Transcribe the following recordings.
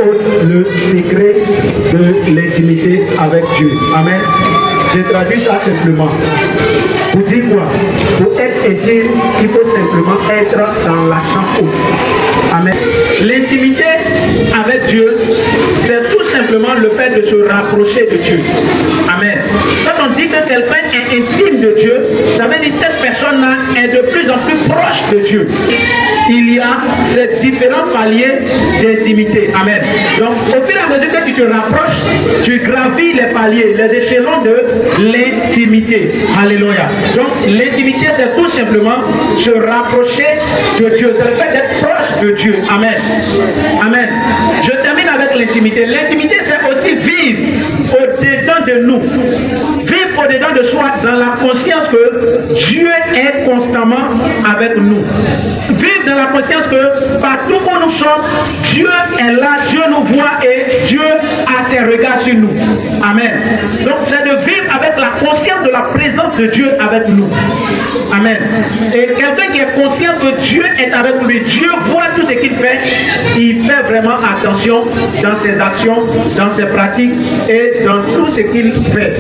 haute le secret de l'intimité avec Dieu. Amen. Je traduis ça simplement. Pour dire quoi? Pour être intime, il faut simplement être dans la chambre haute. Amen. L'intimité avec Dieu, c'est tout simplement le fait de se rapprocher de Dieu. Amen. Quand on dit que quelqu'un est intime de Dieu, ça veut dire que cette personne-là est de plus en plus proche de Dieu. Il y a ces différents paliers d'intimité. Amen. Donc, au fur et à mesure que tu te rapproches, tu gravis les paliers, les échelons de l'intimité. Alléluia. Donc, l'intimité, c'est tout simplement se rapprocher de Dieu. C'est le fait d'être proche de Dieu. Amen. Amen. Je termine avec l'intimité. L'intimité, c'est aussi vivre au-dedans de nous. Vivre au-dedans de soi dans la conscience que Dieu est constamment avec nous. Vivre dans la conscience que partout où nous sommes, Dieu est là, Dieu nous voit et Dieu a ses regards sur nous. Amen. Donc c'est de vivre avec la conscience de la présence de Dieu avec nous. Amen. Et quelqu'un qui est conscient que Dieu est avec lui, Dieu voit tout ce qu'il fait, il fait vraiment attention dans ses actions, dans ses pratiques et dans tout ce qu'il fait.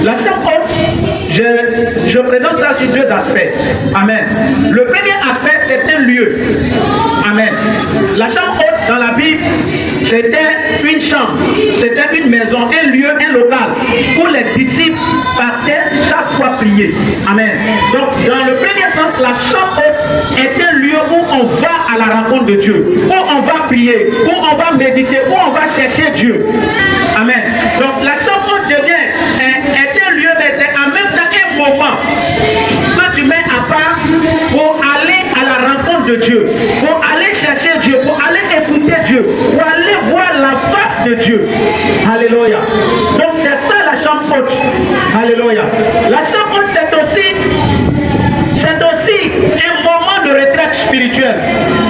La chambre haute, je présente ça sur deux aspects. Amen. Le premier aspect, c'est un lieu. Amen. La chambre haute dans la Bible, c'était une chambre, c'était une maison, un lieu, un local où les disciples partaient chaque fois prier. Amen. Donc, dans le premier sens, la chambre haute est un lieu où on va à la rencontre de Dieu, où on va prier, où on va méditer, où on va chercher Dieu. Amen. Donc, la chambre haute est un lieu, mais c'est en même temps un moment que tu mets à part pour aller à la rencontre de Dieu, pour aller chercher Dieu, pour aller écouter Dieu, pour aller voir la face de Dieu. Alléluia. Donc c'est ça la chambre haute. Alléluia. La chambre haute c'est aussi un moment de retraite spirituelle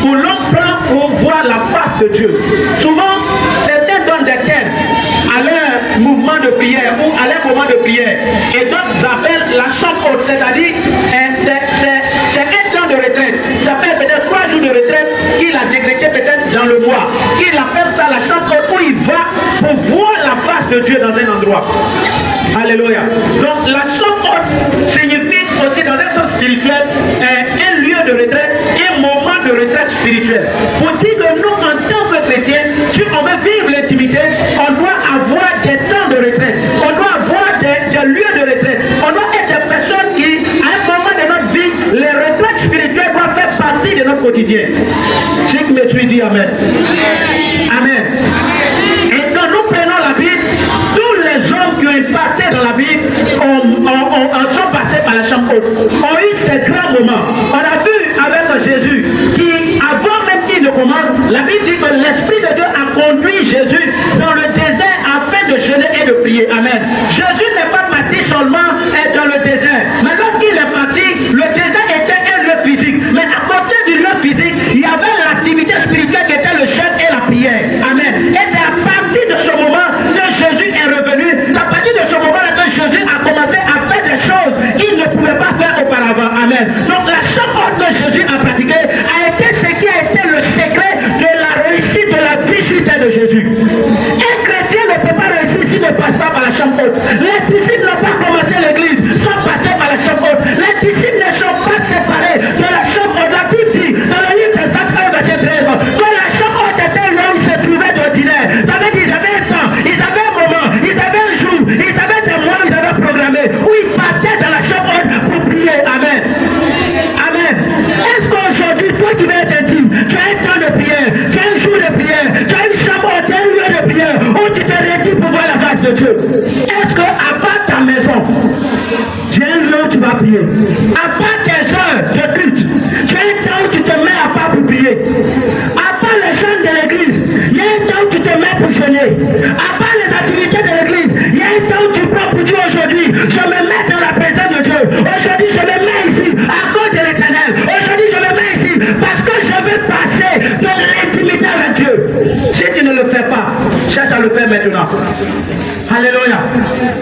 où l'on prend pour voir la face de Dieu. Souvent, certains donnent des thèmes à leur mouvement de prière ou à leur moment de prière et d'autres appellent la chambre haute, c'est-à-dire c'est un temps de retraite. Ça fait peut-être 3 jours de retraite qu'il a décrété peut-être dans le mois. Qu'il appelle ça la chambre haute où il va pour voir la face de Dieu dans un endroit. Alléluia. Donc la chambre haute signifie aussi dans un sens spirituel un lieu de retraite, un moment de retraite spirituelle. Pour dire que nous en tant que chrétiens, si on veut vivre l'intimité, on doit avoir des temps de retraite. On doit avoir des lieux de retraite. On doit être des personnes qui, à un moment de notre vie, les retraites spirituelles doivent faire partie de notre quotidien. Si tu me suis dit Amen. Amen. Et quand nous prenons la Bible, tous les hommes qui ont impacté dans la Bible sont passés par la chambre haute, ont eu ces grands moments. On a vu avec Jésus qui, avant même qu'il ne commence, la Bible dit que l'Esprit de Dieu a conduit Jésus dans le désert afin de jeûner et de prier. Amen. Jésus n'est pas parti seulement dans le désert, mais lorsqu'il est parti, le désert était un lieu physique. Mais à côté du lieu physique, il y avait l'activité spirituelle qui était le jeûne et la prière. Amen. Et c'est à partir de ce moment que Jésus est revenu. C'est à partir de ce moment-là que Jésus a commencé à faire des choses qu'il ne pouvait pas faire auparavant. Amen. Donc la chambre haute que Jésus a pratiquée a été ce qui a été le secret de la réussite de la vie spirituelle de Jésus. Un chrétien ne peut pas réussir s'il ne passe pas par la chambre haute. Les disciples n'ont pas commencé l'église sans passer par la chambre haute. Les disciples ne sont pas séparés de la chambre haute. La Bible dit dans le livre des Actes 1, verset 13 que la chambre haute était là où ils se trouvaient d'ordinaire. Ça veut dire qu'ils avaient un temps, ils avaient un moment, ils avaient un jour, ils avaient des mois, ils avaient programmé où ils partaient dans la chambre haute pour prier. Amen. Amen. Est-ce qu'aujourd'hui, toi qui veux être intime, tu as un temps de prière, tu as un jour de prière, tu as une chambre haute, tu as un lieu de prière où tu te retires pour voir la face de Dieu? Est-ce qu'à part ta maison, tu as un lieu où tu vas prier? À part tes heures de culte, tu as un temps où tu te mets à part pour prier? À part les jeunes de l'église, il y a un temps où tu te mets pour jeûner. À part les activités de l'église, il y a un temps où tu prends pour dire aujourd'hui, je me mets dans la présence de Dieu. Aujourd'hui, je me mets ici à cause de l'Éternel. Aujourd'hui, je me mets ici parce que je veux passer de l'intimité avec Dieu. Si tu ne le fais pas, c'est cherche à le faire maintenant. Alléluia.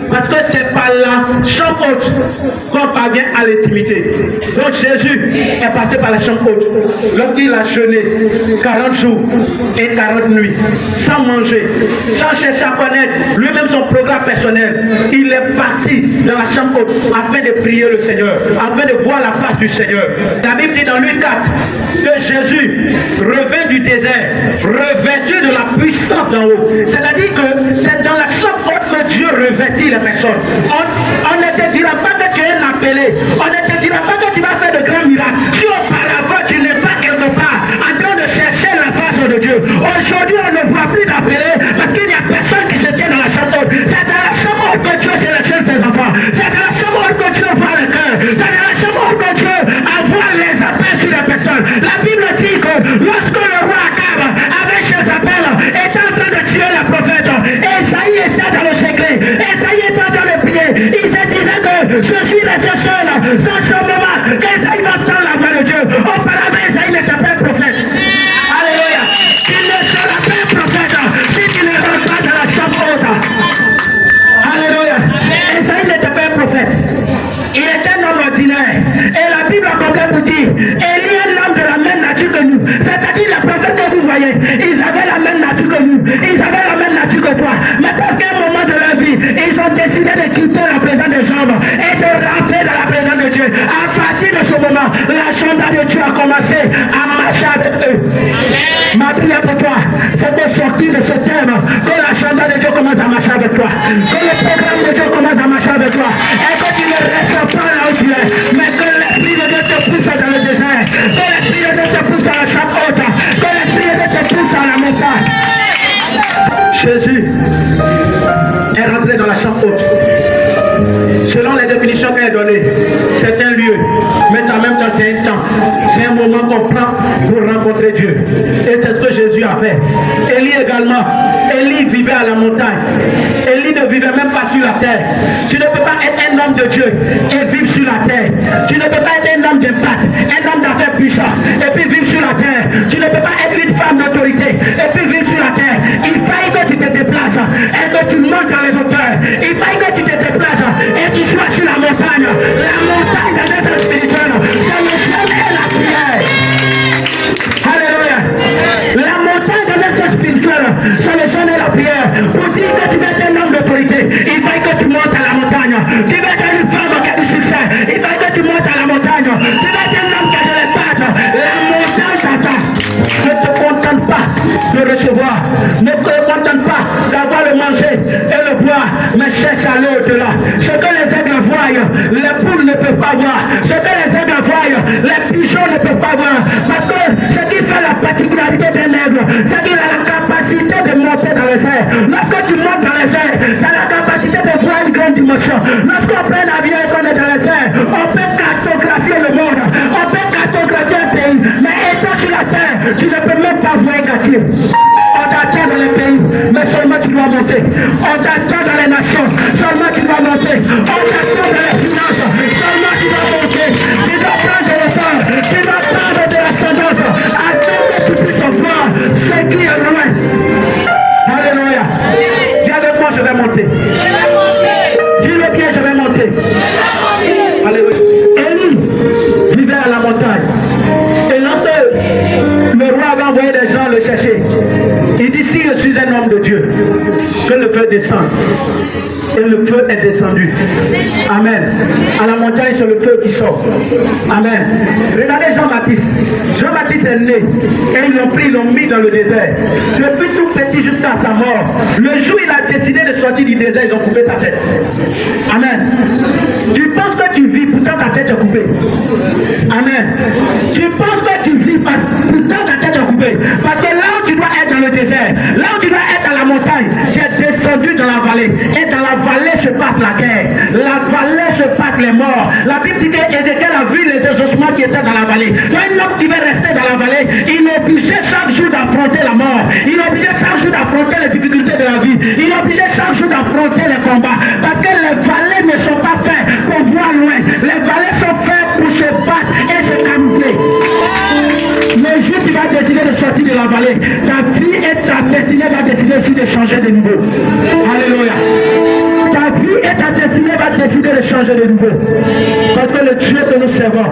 Parce que c'est par la chambre haute qu'on parvient à l'intimité. Donc Jésus est passé par la chambre haute. Lorsqu'il a jeûné 40 jours et 40 nuits, sans manger, sans chercher à connaître lui-même son programme personnel, il est parti dans la chambre haute afin de prier le Seigneur, afin de voir la face du Seigneur. La Bible dit dans Luc 4 que Jésus revint du désert, revêtu de la puissance d'en haut. C'est-à-dire que c'est dans la chambre haute que Dieu revêtit les personnes. On ne te dira pas que tu es un appelé, on ne te dira pas que tu vas faire de grands miracles. Si auparavant tu n'es pas quelque part en train de chercher la face de Dieu, aujourd'hui on ne voit plus d'appelés parce qu'il n'y a personne qui se tient dans la chambre haute. C'est dans la chambre haute que Dieu sélectionne ses enfants. C'est dans la chambre haute que Dieu voit le cœur. C'est dans la chambre haute que Dieu envoie les appels sur les personnes. La Bible dit que lorsque le roi Akab avec Jézabel était en train de tuer la prophète, Esaïe était dans le secret, Esaïe était dans le pied, il se disait que je suis resté seul, sans ce moment, Esaïe va entendre la voix de Dieu. Auparavant, Esaïe n'était pas un prophète. Alléluia. Il ne sera pas un prophète si tu ne rentres pas dans la chambre haute. Alléluia. Esaïe n'était pas un prophète. Il était un homme ordinaire. Et la Bible a compris pour dire, Élie est l'homme de la même nature que nous. C'est-à-dire les prophètes que vous voyez, ils avaient la même nature que nous. Ils avaient la même nature que toi. Mais parce qu'à un moment de leur vie, ils ont décidé de quitter la présence des hommes et de rentrer dans la présence de Dieu. À partir de ce moment, l'agenda de Dieu a commencé à marcher avec eux. Ma prière pour toi, c'est de sortir de ce thème, que l'agenda de Dieu commence à marcher avec toi. Que le programme de Dieu commence à marcher avec toi. Et que tu ne restes pas là où tu es, mais que l'Esprit de Dieu te pousse dans le désert. Que l'Esprit de Dieu te pousse dans la chambre haute. Que l'Esprit de Dieu te pousse dans la montagne. Jésus est rentré dans la chambre haute. Selon les définitions qu'elle a données, c'est un lieu, mais en même temps c'est un temps. C'est un moment qu'on prend pour rencontrer Dieu. Et c'est ce que Jésus a fait. Élie également, Élie vivait à la montagne. Élie ne vivait même pas sur la terre. Tu ne peux pas être un homme de Dieu et vivre sur la terre. Tu ne peux pas être un homme d'impact, un homme d'affaires puissant et puis vivre sur la terre. Tu ne peux pas être une femme d'autorité et puis vivre sur la terre. Il faille que tu te déplaces et que tu montes dans les hauteurs. Il faille que tu te déplaces et tu sois sur la montagne. La montagne de l'être spirituel, c'est le ciel et la prière. Alléluia. La montagne de l'être spirituel, c'est le ciel et la prière. Pour dire que tu veux être un homme d'autorité, il faille que tu montes à la montagne. Tu veux être une femme qui a du succès, il faille que tu montes à la montagne. Tu veux être un homme qui a de l'espace, la montagne t'attend. Ne te contente pas de recevoir, ne te contente pas d'avoir le manger et le boire, mais cherche à aller au-delà. Ce que les aigles voient, les poules ne peuvent pas voir. Ce que les aigles voient, les pigeons ne peuvent pas voir. Parce que ce qui fait la particularité d'un aigle, c'est qu'il a la capacité de monter dans les airs. Lorsque tu montes dans les airs, tu as la capacité de voir une grande dimension. Lorsqu'on prend un avion et qu'on est dans les airs, on peut cartographier le monde, on peut cartographier un pays, mais étant sur la terre, tu ne peux même pas voir un quartier. On t'attend dans les pays, mais seulement tu dois monter. On t'attend dans les nations, seulement tu dois monter. On t'attend dans les finances, seulement tu dois monter. Tu dois prendre de l'effort, tu dois prendre de l'ascendance, afin que tu puisses voir ce qui est loin. Alléluia. Dis avec moi, je vais monter. Dis-le bien, je vais monter. Alléluia. Élie vivait à la montagne. Et lorsque le roi avait envoyé des gens le chercher, il dit, si je suis un homme de Dieu, que le feu descende. Et le feu est descendu. Amen. À la montagne, c'est le feu qui sort. Amen. Regardez Jean-Baptiste. Jean-Baptiste est né et ils l'ont pris, ils l'ont mis dans le désert. Depuis tout petit jusqu'à sa mort. Le jour où il a décidé de sortir du désert, ils ont coupé sa tête. Amen. Tu penses que tu vis, pourtant ta tête est coupée. Amen. Tu penses que tu vis, pourtant ta tête est coupée. Parce que là où tu dois être dans le désert, là où tu dois être à la montagne, tu es descendu dans la vallée. Et dans la vallée se passe la guerre. La vallée se passe les morts. La Bible dit qu'Ézéchiel a vu les désossements qui étaient dans la vallée. Donc un homme qui veut rester dans la vallée, il est obligé chaque jour d'affronter la mort. Il est obligé chaque jour d'affronter les difficultés de la vie. Il est obligé chaque jour d'affronter les combats. Parce que les vallées ne sont pas faites pour voir loin. Les vallées sont faites pour se battre et se camoufler. Le jour tu vas décider de sortir partie de la vallée, ta vie et ta destinée va décider aussi de changer de niveau. Alléluia. Ta vie et ta destinée va décider de changer de niveau. Parce que le Dieu que nous servons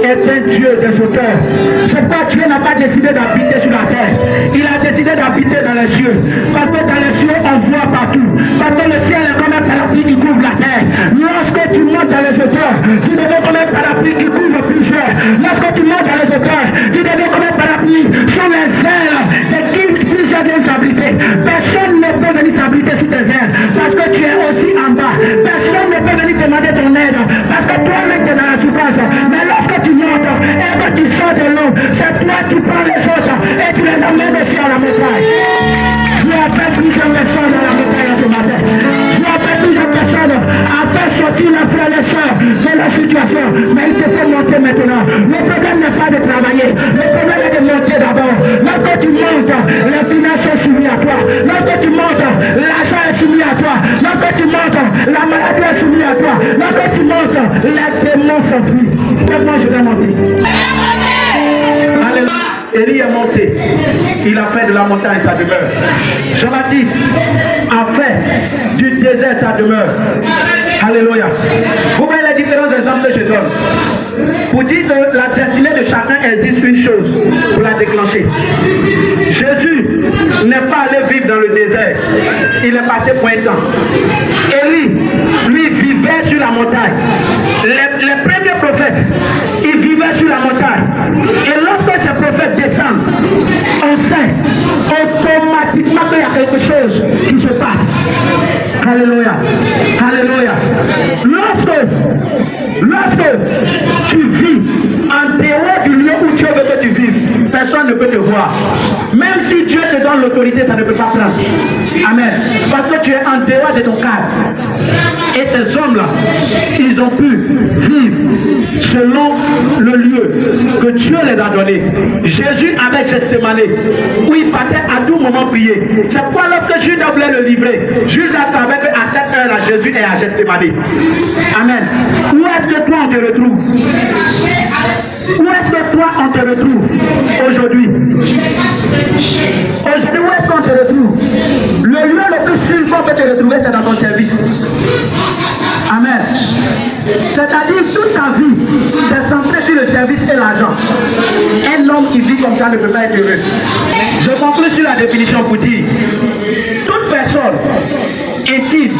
est un Dieu des auteurs. C'est pourquoi Dieu n'a pas décidé d'habiter sur la terre. Il a décidé d'habiter dans les cieux. Parce que dans les cieux, on voit partout. Parce que le ciel est comme un parapluie qui couvre la terre. Lorsque tu montes dans les auteurs, tu deviens comme un parapluie qui couvre plusieurs. Lorsque tu montes dans les auteurs, tu deviens comme un parapluie sur les ailes de qui plusieurs viennent s'abriter. Personne ne peut venir s'abriter sous tes ailes. Parce que tu es aussi en bas. Personne ne peut venir demander ton aide. Parce que toi-même tu es dans la souffrance. Mais lorsque tu montes et que tu sors de l'eau, c'est toi qui prends les autres et tu les emmènes aussi à la montagne. Je appelle plusieurs personnes à la montagne ce matin. Je appelle plusieurs personnes à faire sortir la frère et soeur de la situation. Mais il te faut monter maintenant. Le problème n'est pas de travailler. Le problème est de monter d'abord. Lorsque tu montes, les finances sont soumises à toi. Lorsque tu montes, l'argent est soumis à toi. Lorsque tu montes, la maladie est soumise à toi. Lorsque tu montes, les démons s'enfuient. Maintenant, je vais monter. Alléluia. Élie est monté. Il a fait de la montagne sa demeure. Jean-Baptiste a fait du désert sa demeure. Alléluia. Vous voyez les différents exemples que je donne. Pour dire que la destinée de chacun existe une chose pour la déclencher. Jésus n'est pas allé vivre dans le désert. Il est passé pour un temps. Élie, lui, vivait sur la montagne. Les premiers prophètes, ils vivaient sur la montagne. Et lorsque ces prophètes descendent, on sait automatiquement qu'il y a quelque chose qui se passe. Alléluia. Alléluia. Lorsque tu vis en dehors du lieu où Dieu veut que tu vives, personne ne peut te voir. Même si Dieu te donne l'autorité, ça ne peut pas prendre. Amen. Parce que tu es en dehors de ton cadre. Et ces hommes-là, ils ont pu vivre selon le lieu que Dieu les a donné. Jésus avait Gethsémani, où il partait à tout moment prier. C'est pourquoi lorsque Judas voulait le livrer, Judas savait qu'à cette heure-là, Jésus est à Gethsémani. Amen. Où est-ce que toi on te retrouve? Où est-ce que toi on te retrouve aujourd'hui? Aujourd'hui, où est-ce qu'on te retrouve? Le lieu le plus sûr qu'on peut te retrouver, c'est dans ton service. Amen. C'est-à-dire toute ta vie, c'est centré sur le service et l'argent. Un homme qui vit comme ça ne peut pas être heureux. Je conclue sur la définition pour dire toute personne intime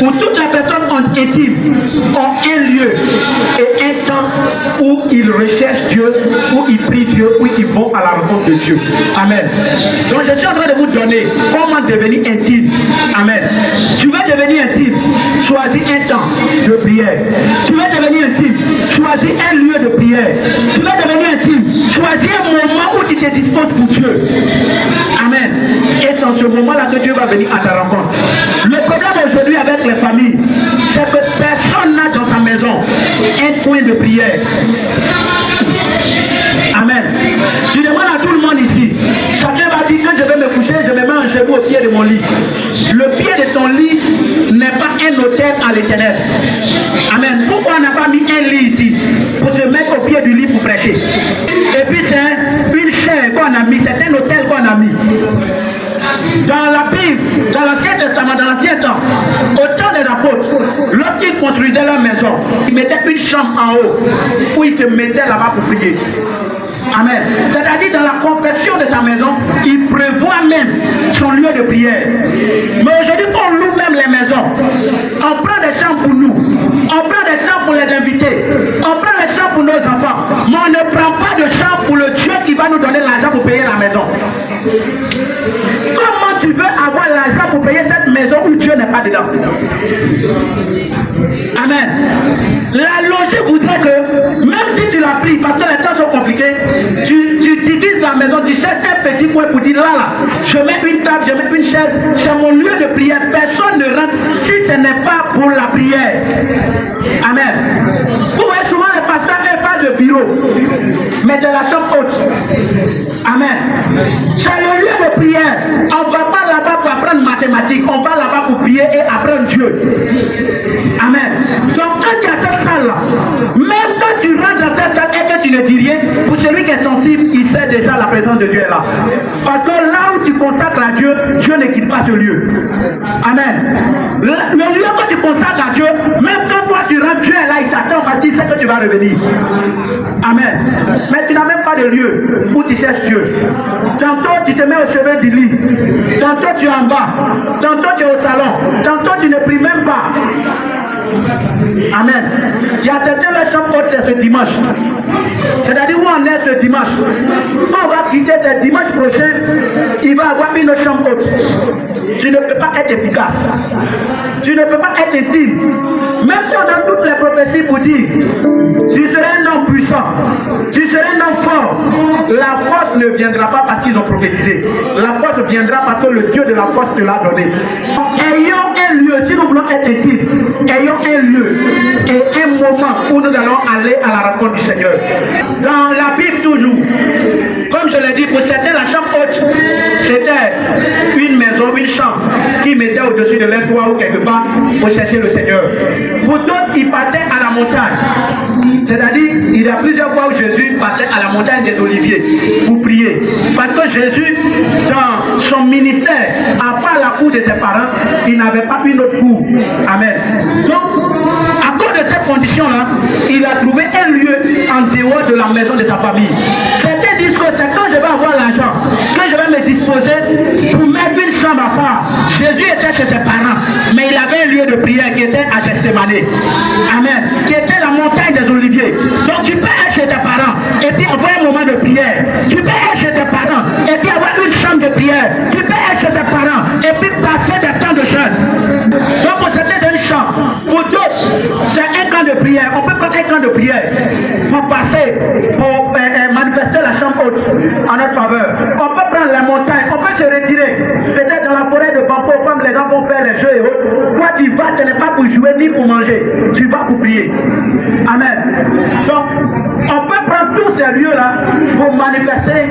ou toutes les personnes intimes ont un lieu et un temps où ils recherchent Dieu, où ils prient Dieu, où ils vont à la rencontre de Dieu. Amen. Donc je suis en train de vous donner comment devenir intime. Amen. Tu veux devenir intime, choisis un temps de prière. Tu veux devenir intime, choisis un lieu de prière. Tu veux devenir intime, choisis un moment où tu te disposes pour Dieu. Amen. Et c'est en ce moment-là que Dieu va venir à ta rencontre. Le problème aujourd'hui avec les familles, c'est que personne n'a dans sa maison un coin de prière. Amen. Je demande à tout le monde ici, chacun va dire quand je vais me coucher, je me mets un genou au pied de mon lit. Le pied de ton lit n'est pas un autel à l'Éternel. Amen. Pourquoi on n'a pas mis un lit ici pour se mettre au pied du lit pour prêcher? Et puis c'est une chaise qu'on a mis, c'est un autel qu'on a mis. Dans la Bible, dans l'Ancien Testament, dans l'Ancien temps, au temps des apôtres, lorsqu'ils construisaient leur maison, ils mettaient une chambre en haut où ils se mettaient là-bas pour prier. Amen. C'est-à-dire dans la confection de sa maison, il prévoit même son lieu de prière. Mais aujourd'hui, quand on loue même les maisons, on prend des chambres pour nous, on prend des chambres pour les invités, on prend des chambres pour nos enfants, mais on ne prend pas de chambre pour le Dieu qui va nous donner l'argent pour payer la maison. Comment tu veux avoir l'argent pour payer cette maison où Dieu n'est pas dedans? Amen. La logique voudrait que, même si tu la pries, parce que les temps sont compliqués, tu divises la maison, tu cherches un petit coin pour dire là, je mets une table, je mets une chaise, c'est mon lieu de prière. Personne ne rentre si ce n'est pas pour la prière. Amen. Vous voyez souvent les pasteurs n'ont pas de bureau, mais c'est la chambre haute. Amen. C'est le lieu de prière. On ne va pas là-bas pour apprendre mathématiques, on va là-bas pour prier et apprendre Dieu. Amen. Donc quand tu as cette salle-là, même quand tu rentres dans cette salle et que tu ne dis rien, pour celui qui est sensible, possible, il sait déjà la présence de Dieu est là. Parce que là où tu consacres à Dieu, Dieu ne quitte pas ce lieu. Amen. Le lieu que tu consacres à Dieu, même quand toi tu rentres, Dieu est là, il t'attend parce qu'il sait que tu vas revenir. Amen. Mais tu n'as même pas de lieu où tu cherches Dieu. Tantôt tu te mets au chevet du lit, tantôt tu es en bas, tantôt tu es au salon, tantôt tu ne pries même pas. Amen. Il y a certains la chambre haute, c'est ce dimanche. C'est-à-dire où on est ce dimanche. On va quitter ce dimanche prochain, il va avoir une chambre haute. Tu ne peux pas être efficace. Tu ne peux pas être intime. Même si on donne toutes les prophéties pour dire, tu seras un homme puissant, tu seras un homme fort. La force ne viendra pas parce qu'ils ont prophétisé. La force viendra parce que le Dieu de la force te l'a donné. Ayons un lieu, si nous voulons être intimes, ayons un lieu et un moment où nous allons aller à la rencontre du Seigneur. Dans la Bible toujours, comme je l'ai dit, pour certains la chambre haute, c'était une maison, une chambre qui mettait au-dessus de leur toit ou quelque part pour chercher le Seigneur. Pour d'autres, ils partaient à la montagne. C'est-à-dire, il y a plusieurs fois où Jésus partait à la montagne des Oliviers pour prier. Parce que Jésus, dans son ministère, à part la cour de ses parents, il n'avait pas une autre cour. Amen. Donc, à cause de ces conditions-là, il a trouvé un lieu en dehors de la maison de sa famille. Certains disent que c'est quand je vais avoir l'argent, que je vais me disposer pour mettre une chambre à part. Jésus était chez ses parents, mais il avait un lieu de prière qui était à Gethsémané. Amen. Qui était la montagne des Oliviers. Donc tu peux être chez tes parents et puis avoir un moment de prière. Tu peux être chez tes parents et puis avoir une chambre de prière. Tu peux être chez tes parents et puis passer des temps de jeûne. Donc pour certains c'est une chambre. Pour d'autres, c'est un camp de prière. On peut prendre un camp de prière pour passer, pour manifester la chambre haute en notre faveur. On peut prendre la montagne, on peut se retirer. Peut-être dans la forêt de Bamfo, comme les gens vont faire les jeux et autres. Toi tu vas, ce n'est pas pour jouer ni pour manger. Tu vas pour prier. Amen. Donc, on peut prendre tous ces lieux-là pour manifester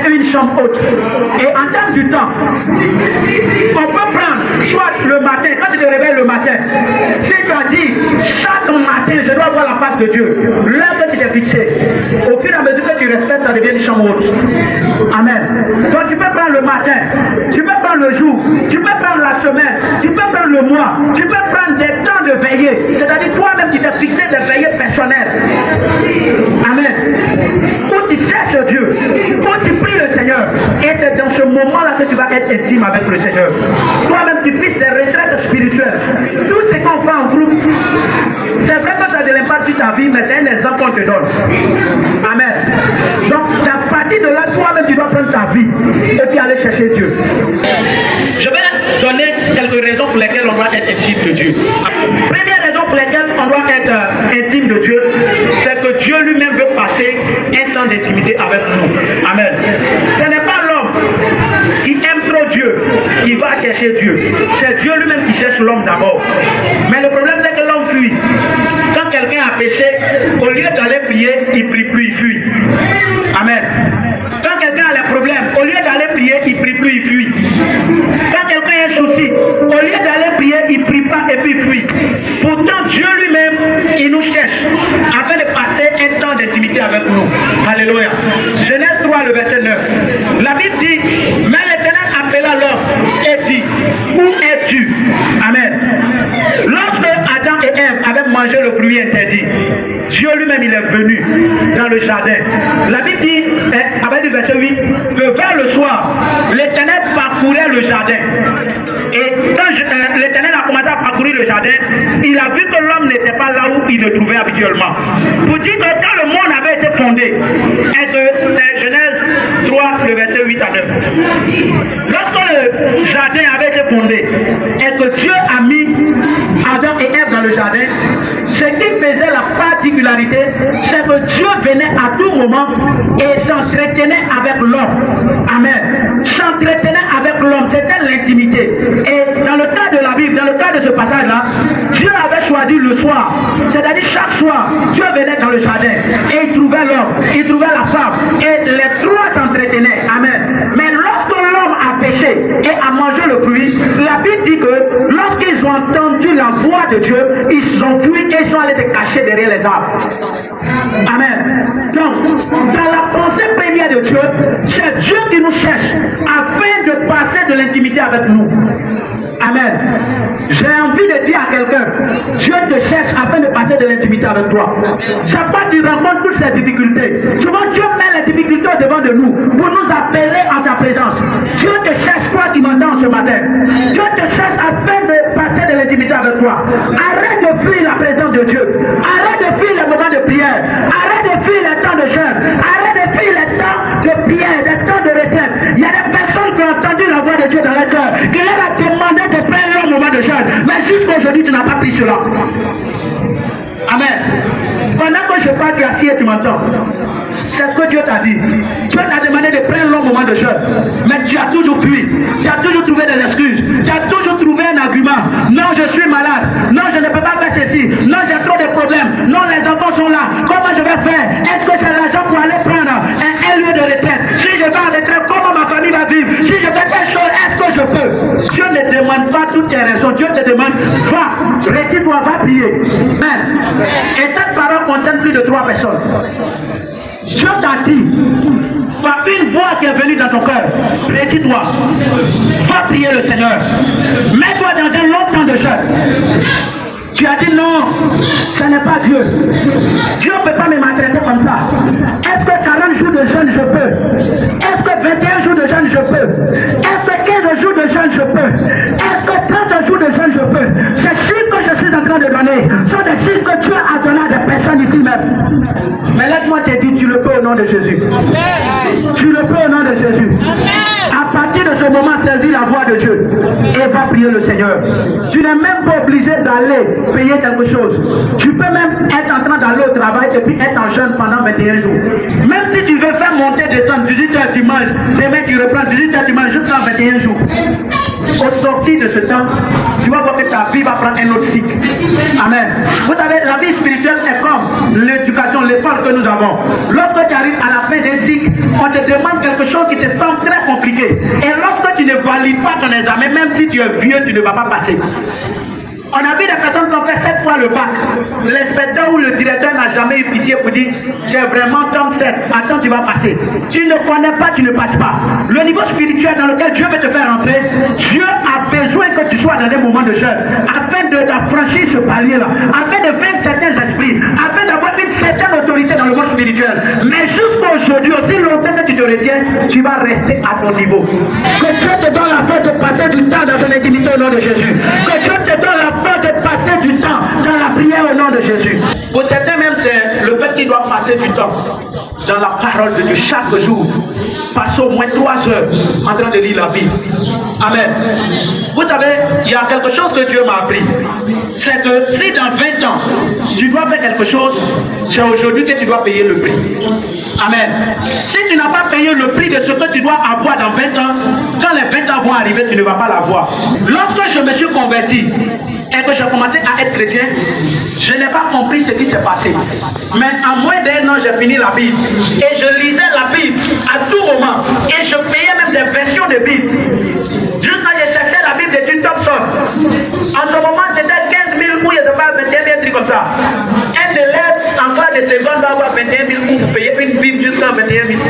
une chambre haute. Et en termes du temps, on peut prendre soit le matin, quand tu te réveilles le matin, si tu as dit, chaque matin, je dois voir la face de Dieu, l'heure que tu t'es fixé, au fur et à mesure que tu respectes, ça devient une chambre haute. Amen. Donc, tu peux prendre le matin, tu peux prendre le jour, tu peux prendre la semaine, tu peux prendre le mois, tu peux prendre des temps de veillée, c'est-à-dire toi-même qui t'es fixé des veillées personnelles. Amen. Où tu cherches Dieu, où tu pries le Seigneur, et c'est dans ce moment-là que tu vas être intime avec le Seigneur. Toi-même tu fixes des retraites spirituelles. Tout ce qu'on fait en groupe, c'est vrai que ça ne l'impact sur ta vie, mais c'est un exemple qu'on te donne. Amen. Donc, à partir de là, toi-même tu dois prendre ta vie et puis aller chercher Dieu. Je vais donner quelques raisons pour lesquelles on doit être intime de Dieu. Première raison pour laquelle on doit être intime de Dieu, c'est que Dieu lui-même veut passer un temps d'intimité avec nous. Amen. Ce n'est pas l'homme qui aime trop Dieu qui va chercher Dieu. C'est Dieu lui-même qui cherche l'homme d'abord. Mais le problème c'est que l'homme fuit. Quand quelqu'un a péché, au lieu d'aller prier, il prie plus, il fuit. Amen. Quand quelqu'un a des problèmes, au lieu d'aller prier, il prie plus, il fuit. Quand quelqu'un a un souci, au lieu d'aller prier, il prie pas et puis il fuit. Pourtant, Dieu lui-même, il nous cherche afin de passer un temps d'intimité avec nous. Alléluia. Genèse 3, le verset 9. La Bible dit, mais l'Éternel appela l'homme et dit, où es-tu? Amen. Lorsque Adam et Ève avaient mangé le fruit interdit, Dieu lui-même il est venu dans le jardin. La Bible dit, avec le verset 8, que vers le soir, l'Éternel parcourait le jardin. Et quand l'Éternel a commencé à parcourir le jardin, il a vu que l'homme n'était pas là où il se trouvait habituellement. Pour dire que quand le monde avait été fondé, c'est Genèse 3, le verset 8 à 9. Lorsque le jardin avait été fondé, est-ce que Dieu a mis Adam et Ève dans le jardin? Ce qui faisait la particularité, c'est que Dieu venait à tout moment et s'entretenait avec l'homme. Amen. S'entretenait avec l'homme, c'était l'intimité. Et dans le cas de la Bible, dans le cas de ce passage-là, Dieu avait choisi le soir. C'est-à-dire chaque soir, Dieu venait dans le jardin et il trouvait l'homme, il trouvait la femme. Et les trois s'entretenaient. Amen. Mais lorsque l'homme a péché et a mangé le fruit, la Bible Bible dit que lorsqu'ils ont entendu la voix de Dieu, ils ont fui et ils sont allés se cacher derrière les arbres. Amen. Donc, dans la pensée première de Dieu, c'est Dieu qui nous cherche afin de passer de l'intimité avec nous. Amen. J'ai envie de dire à quelqu'un, Dieu te cherche afin de passer de l'intimité avec toi. Chaque fois que tu rencontres toutes ces difficultés, souvent Dieu met les difficultés devant de nous pour nous appeler à sa présence. Dieu te cherche, toi qui m'entends ce matin. Dieu te cherche afin de passer de l'intimité avec toi. Arrête de fuir la présence de Dieu. Arrête de fuir les moments de prière. Arrête de fuir les temps de jeûne. Arrête de fuir les temps de prière, les temps de retraite. Il y a des personnes qui ont entendu la voix de Dieu dans leur cœur, qui leur a demandé de faire leur moment de jeûne. Mais jusqu'aujourd'hui, tu n'as pas pris cela. Amen. Pendant que je parle, tu es assis et tu m'entends. C'est ce que Dieu t'a dit. Dieu t'a demandé de prendre leur moment de jeûne. Mais tu as toujours fui. Tu as toujours trouvé des excuses. Tu as toujours trouvé un argument. Non, je suis malade. Non, je ne peux pas faire ceci. Non, j'ai trop de problèmes. Non, les enfants sont là. Comment je vais faire? Est-ce que j'ai l'argent pour aller prendre un lieu de retraite? Si je vais en retraite, comment ma famille va vivre? Si je fais quelque chose, est-ce que je peux? Dieu ne demande pas toutes tes raisons. Dieu te demande, va, retire-toi, va prier. Amen. Et cette parole concerne plus de 3 personnes. Dieu t'a dit, par une voix qui est venue dans ton cœur, retire-toi, va prier le Seigneur. Mets-toi dans un long temps de jeûne. Tu as dit non, ce n'est pas Dieu. Dieu ne peut pas me maltraiter comme ça. Est-ce que 40 jours de jeûne je peux? Est-ce que 21 jours de jeûne je peux? Est-ce que 15 jours de jeûne je peux? Est-ce que 30 jours de jeûne je peux? Ces chiffres que je suis en train de donner sont des chiffres que Dieu a donné à des personnes ici même. Mais laisse-moi te dire, tu le peux au nom de Jésus. Tu le peux au nom de Jésus. À partir de ce moment, saisis la voix de Dieu et va prier le Seigneur. Tu n'es même pas obligé d'aller payer quelque chose. Tu peux même être en train d'aller au travail et puis être en jeûne pendant 21 jours. Même si tu veux faire monter, descendre, 18h tu manges, demain tu reprends, 18h tu manges jusqu'à 21 jours. Au sortir de ce temps, tu vas voir que ta vie va prendre un autre cycle. Amen. Vous savez, la vie spirituelle est comme l'éducation, l'école que nous avons. Lorsque tu arrives à la fin d'un cycle, on te demande quelque chose qui te semble très compliqué. Et lorsque tu ne valides pas ton examen, même si tu es vieux, tu ne vas pas passer. On a vu des personnes qui ont fait 7 fois le bac. L'inspecteur ou le directeur n'a jamais eu pitié pour dire tu es vraiment comme 7. Attends, tu vas passer. Tu ne connais pas, tu ne passes pas. Le niveau spirituel dans lequel Dieu veut te faire entrer, Dieu a besoin que tu sois dans des moments de jeûne afin de t'affranchir ce palier-là, afin de vaincre certains esprits, afin d'avoir une certaine autorité dans le monde spirituel. Mais jusqu'aujourd'hui, aussi longtemps que tu te retiens, tu vas rester à ton niveau. Que Dieu te donne la force de passer du temps dans son intimité au nom de Jésus. Que Dieu te donne la de passer du temps dans la prière au nom de Jésus. Pour certains même, c'est le fait qu'ils doivent passer du temps dans la parole de Dieu chaque jour. Passer au moins 3 heures en train de lire la Bible. Amen. Vous savez, il y a quelque chose que Dieu m'a appris. C'est que si dans 20 ans, tu dois faire quelque chose, c'est aujourd'hui que tu dois payer le prix. Amen. Si tu n'as pas payé le prix de ce que tu dois avoir dans 20 ans, quand les 20 ans vont arriver, tu ne vas pas l'avoir. Lorsque je me suis converti et que j'ai commencé à être chrétien, je n'ai pas compris ce qui s'est passé. Mais en moins d'1 an, j'ai fini la Bible. Et je lisais la Bible à tout moment. Et je payais même des versions de Bible. Jusqu'à ce que je cherchais la Bible de Jim Thompson. En ce moment, c'était 15 000 coups, il n'y avait pas 21 000 trucs comme ça. Un élève en classe de seconde va avoir 21 000 coups pour payer une Bible jusqu'à 21 000.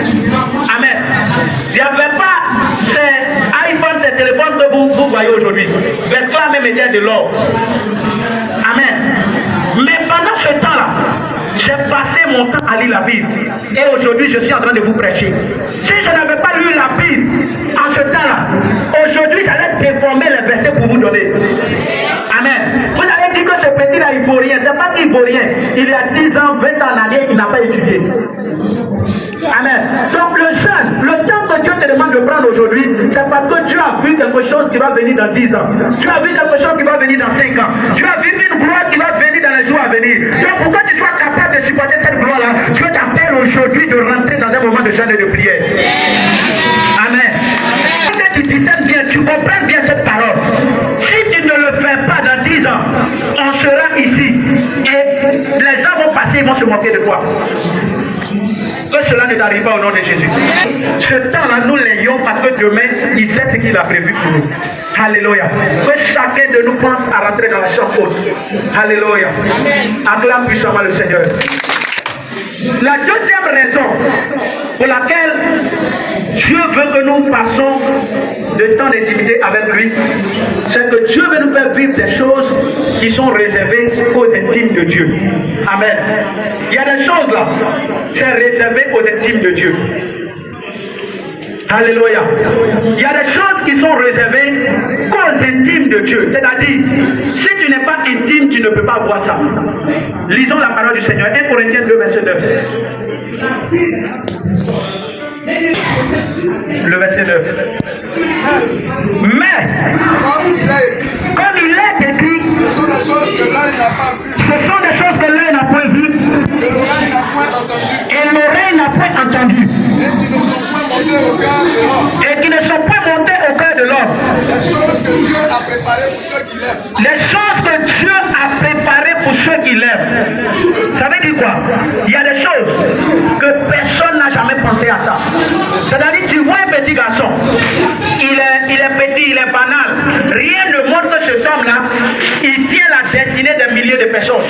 Amen. Il n'y avait pas ces iPhones, ces téléphones que vous voyez aujourd'hui. Parce que là même était de l'or. Amen. Mais pendant ce temps-là, j'ai passé mon temps à lire la Bible. Et aujourd'hui, je suis en train de vous prêcher. Si je n'avais pas lu la Bible en ce temps-là, aujourd'hui, j'allais déformer les versets pour vous donner. Amen. Vous avez dit que ce petit-là, il ne vaut rien. Ce n'est pas qu'il ne vaut rien. Il y a 10 ans, 20 ans en année, il n'a pas étudié. Amen. Donc le jeûne, le temps que Dieu te demande de prendre aujourd'hui, c'est parce que Dieu a vu quelque chose qui va venir dans 10 ans. Dieu a vu quelque chose qui va venir dans 5 ans. Dieu a vu une gloire qui va venir dans les jours à venir. Donc pour que tu sois capable de supporter cette gloire-là, Dieu t'appelle aujourd'hui de rentrer dans un moment de jeûne et de prière. Amen. Quand tu discernes bien, tu comprends bien cette parole. Si tu ne le fais pas dans 10 ans, on sera ici. Et les gens vont passer, ils vont se moquer de toi. Que cela ne t'arrive pas au nom de Jésus. Ce temps-là, nous l'ayons parce que demain, il sait ce qu'il a prévu pour nous. Alléluia. Que chacun de nous pense à rentrer dans la chambre haute. Alléluia. Acclame puissamment le Seigneur. La deuxième raison pour laquelle Dieu veut que nous passons de temps d'intimité avec lui, c'est que Dieu veut nous faire vivre des choses qui sont réservées aux intimes de Dieu. Amen. Il y a des choses là, c'est réservé aux intimes de Dieu. Alléluia. Il y a des choses qui sont réservées aux intimes de Dieu. C'est-à-dire, si tu n'es pas intime, tu ne peux pas voir ça. Lisons la parole du Seigneur. 1 Corinthiens 2, verset 9. Le verset 9. Mais, comme il est écrit, ce sont des choses que l'œil n'a pas vues. Ce sont des choses que l'œil n'a point vues. Que l'oreille n'a point entendues. Et l'oreille n'a point entendu. Et qui ne sont point montées au cœur de l'homme. Et qui ne sont point montées au cœur de l'homme. Les choses que Dieu a préparées pour ceux qui l'aiment. Les choses que Dieu a préparées pour ceux qui l'aiment. Ça veut dire quoi? Il y a des choses que personne n'a jamais pensé à ça. C'est-à-dire, tu vois un petit garçon, il est petit, il est banal. Rien ne montre que cet homme-là, il tient la destinée des milliers de personnes.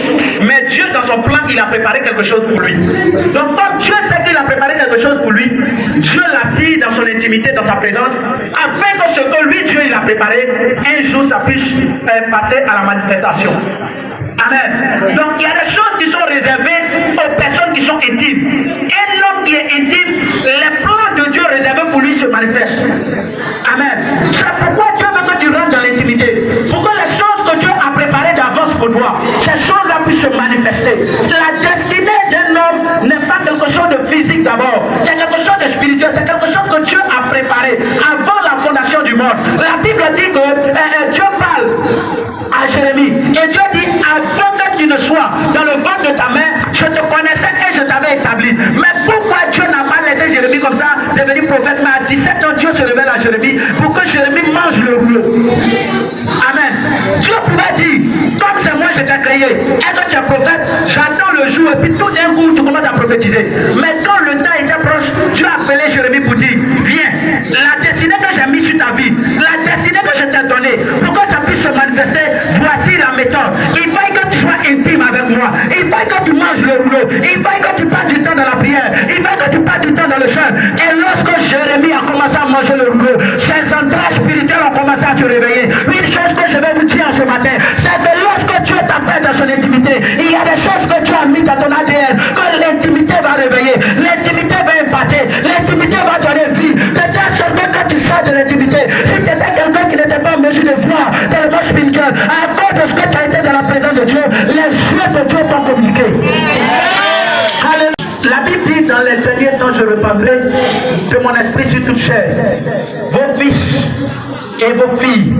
Mais Dieu, dans son plan, il a préparé quelque chose pour lui. Donc, comme Dieu sait qu'il a préparé quelque chose pour lui, Dieu l'attire dans son intimité, dans sa présence, afin que ce que lui, Dieu, il a préparé, un jour, ça puisse passer à la manifestation. Amen. Donc, il y a des choses qui sont réservées aux personnes qui sont intimes. Un homme qui est intime, les plans de Dieu réservés pour lui se manifestent. Amen. C'est pourquoi Dieu veut que tu rentres dans l'intimité. Pour que les choses que Dieu a préparées d'avance pour toi, ces choses-là puissent se manifester. La destinée d'un homme n'est pas quelque chose de physique d'abord. C'est quelque chose de spirituel. C'est quelque chose que Dieu a préparé avant la fondation du monde. La Bible dit que Dieu parle à Jérémie. Et Dieu dit, avant que tu ne sois dans le ventre de ta mère, je te connaissais et je t'avais établi. Mais pourquoi Dieu n'a pas laissé Jérémie comme ça devenir prophète? Mais à 17 ans, Dieu se révèle à Jérémie pour que Jérémie mange le rouleau. Amen. Dieu pouvait dire, comme c'est moi je t'ai créé, est-ce que tu es prophète? J'attends le jour et puis tout d'un coup tu commences à prophétiser. Mais quand le temps était proche, Dieu a appelé Jérémie pour dire, viens, la destinée que j'ai mise sur ta vie, la destinée que je t'ai donnée, pour que ça puisse se manifester, voici la méthode. Il faut que tu sois intime avec moi. Il faut que tu manges le rouleau. Il faut que tu passes du temps dans la prière. Il faut que tu passes du temps dans le jeûne. Et lorsque Jérémie a commencé à manger le rouleau, ses entrailles spirituelles ont commencé à se réveiller. Une chose que je vais vous dire ce matin, c'est que lorsque Dieu t'appelle dans son intimité, il y a des choses que Dieu a mis dans ton ADN, que l'intimité va réveiller, l'intimité va impacter, l'intimité va donner vie. Peut-être seulement quand tu sors de l'intimité, si tu étais quelqu'un qui n'était pas en mesure de voir dans le monde spirituel, à cause de ce que tu as été dans la présence de Dieu, les yeux de Dieu t'ont communiqué. Alléluia. La Bible dit dans les derniers temps, je répandrai de mon esprit sur toute chair. Vos fils et vos filles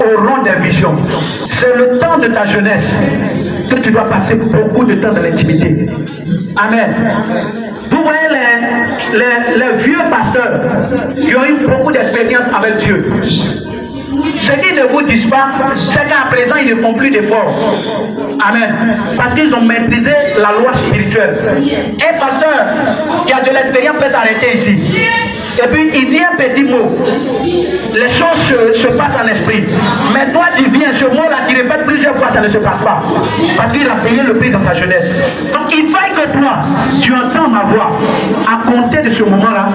auront des visions. C'est le temps de ta jeunesse que tu dois passer beaucoup de temps dans l'intimité. Amen. Vous voyez les vieux pasteurs qui ont eu beaucoup d'expérience avec Dieu. Ce qu'ils ne vous disent pas, c'est qu'à présent, ils ne font plus d'efforts. Amen. Parce qu'ils ont maîtrisé la loi spirituelle. Un pasteur qui a de l'expérience peut s'arrêter ici. Et puis il dit un petit mot. Les choses se passent en esprit. Mais toi tu viens, ce mot-là, tu répètes plusieurs fois, ça ne se passe pas. Parce qu'il a payé le prix dans sa jeunesse. Donc il faut que toi, tu entends ma voix. À compter de ce moment-là,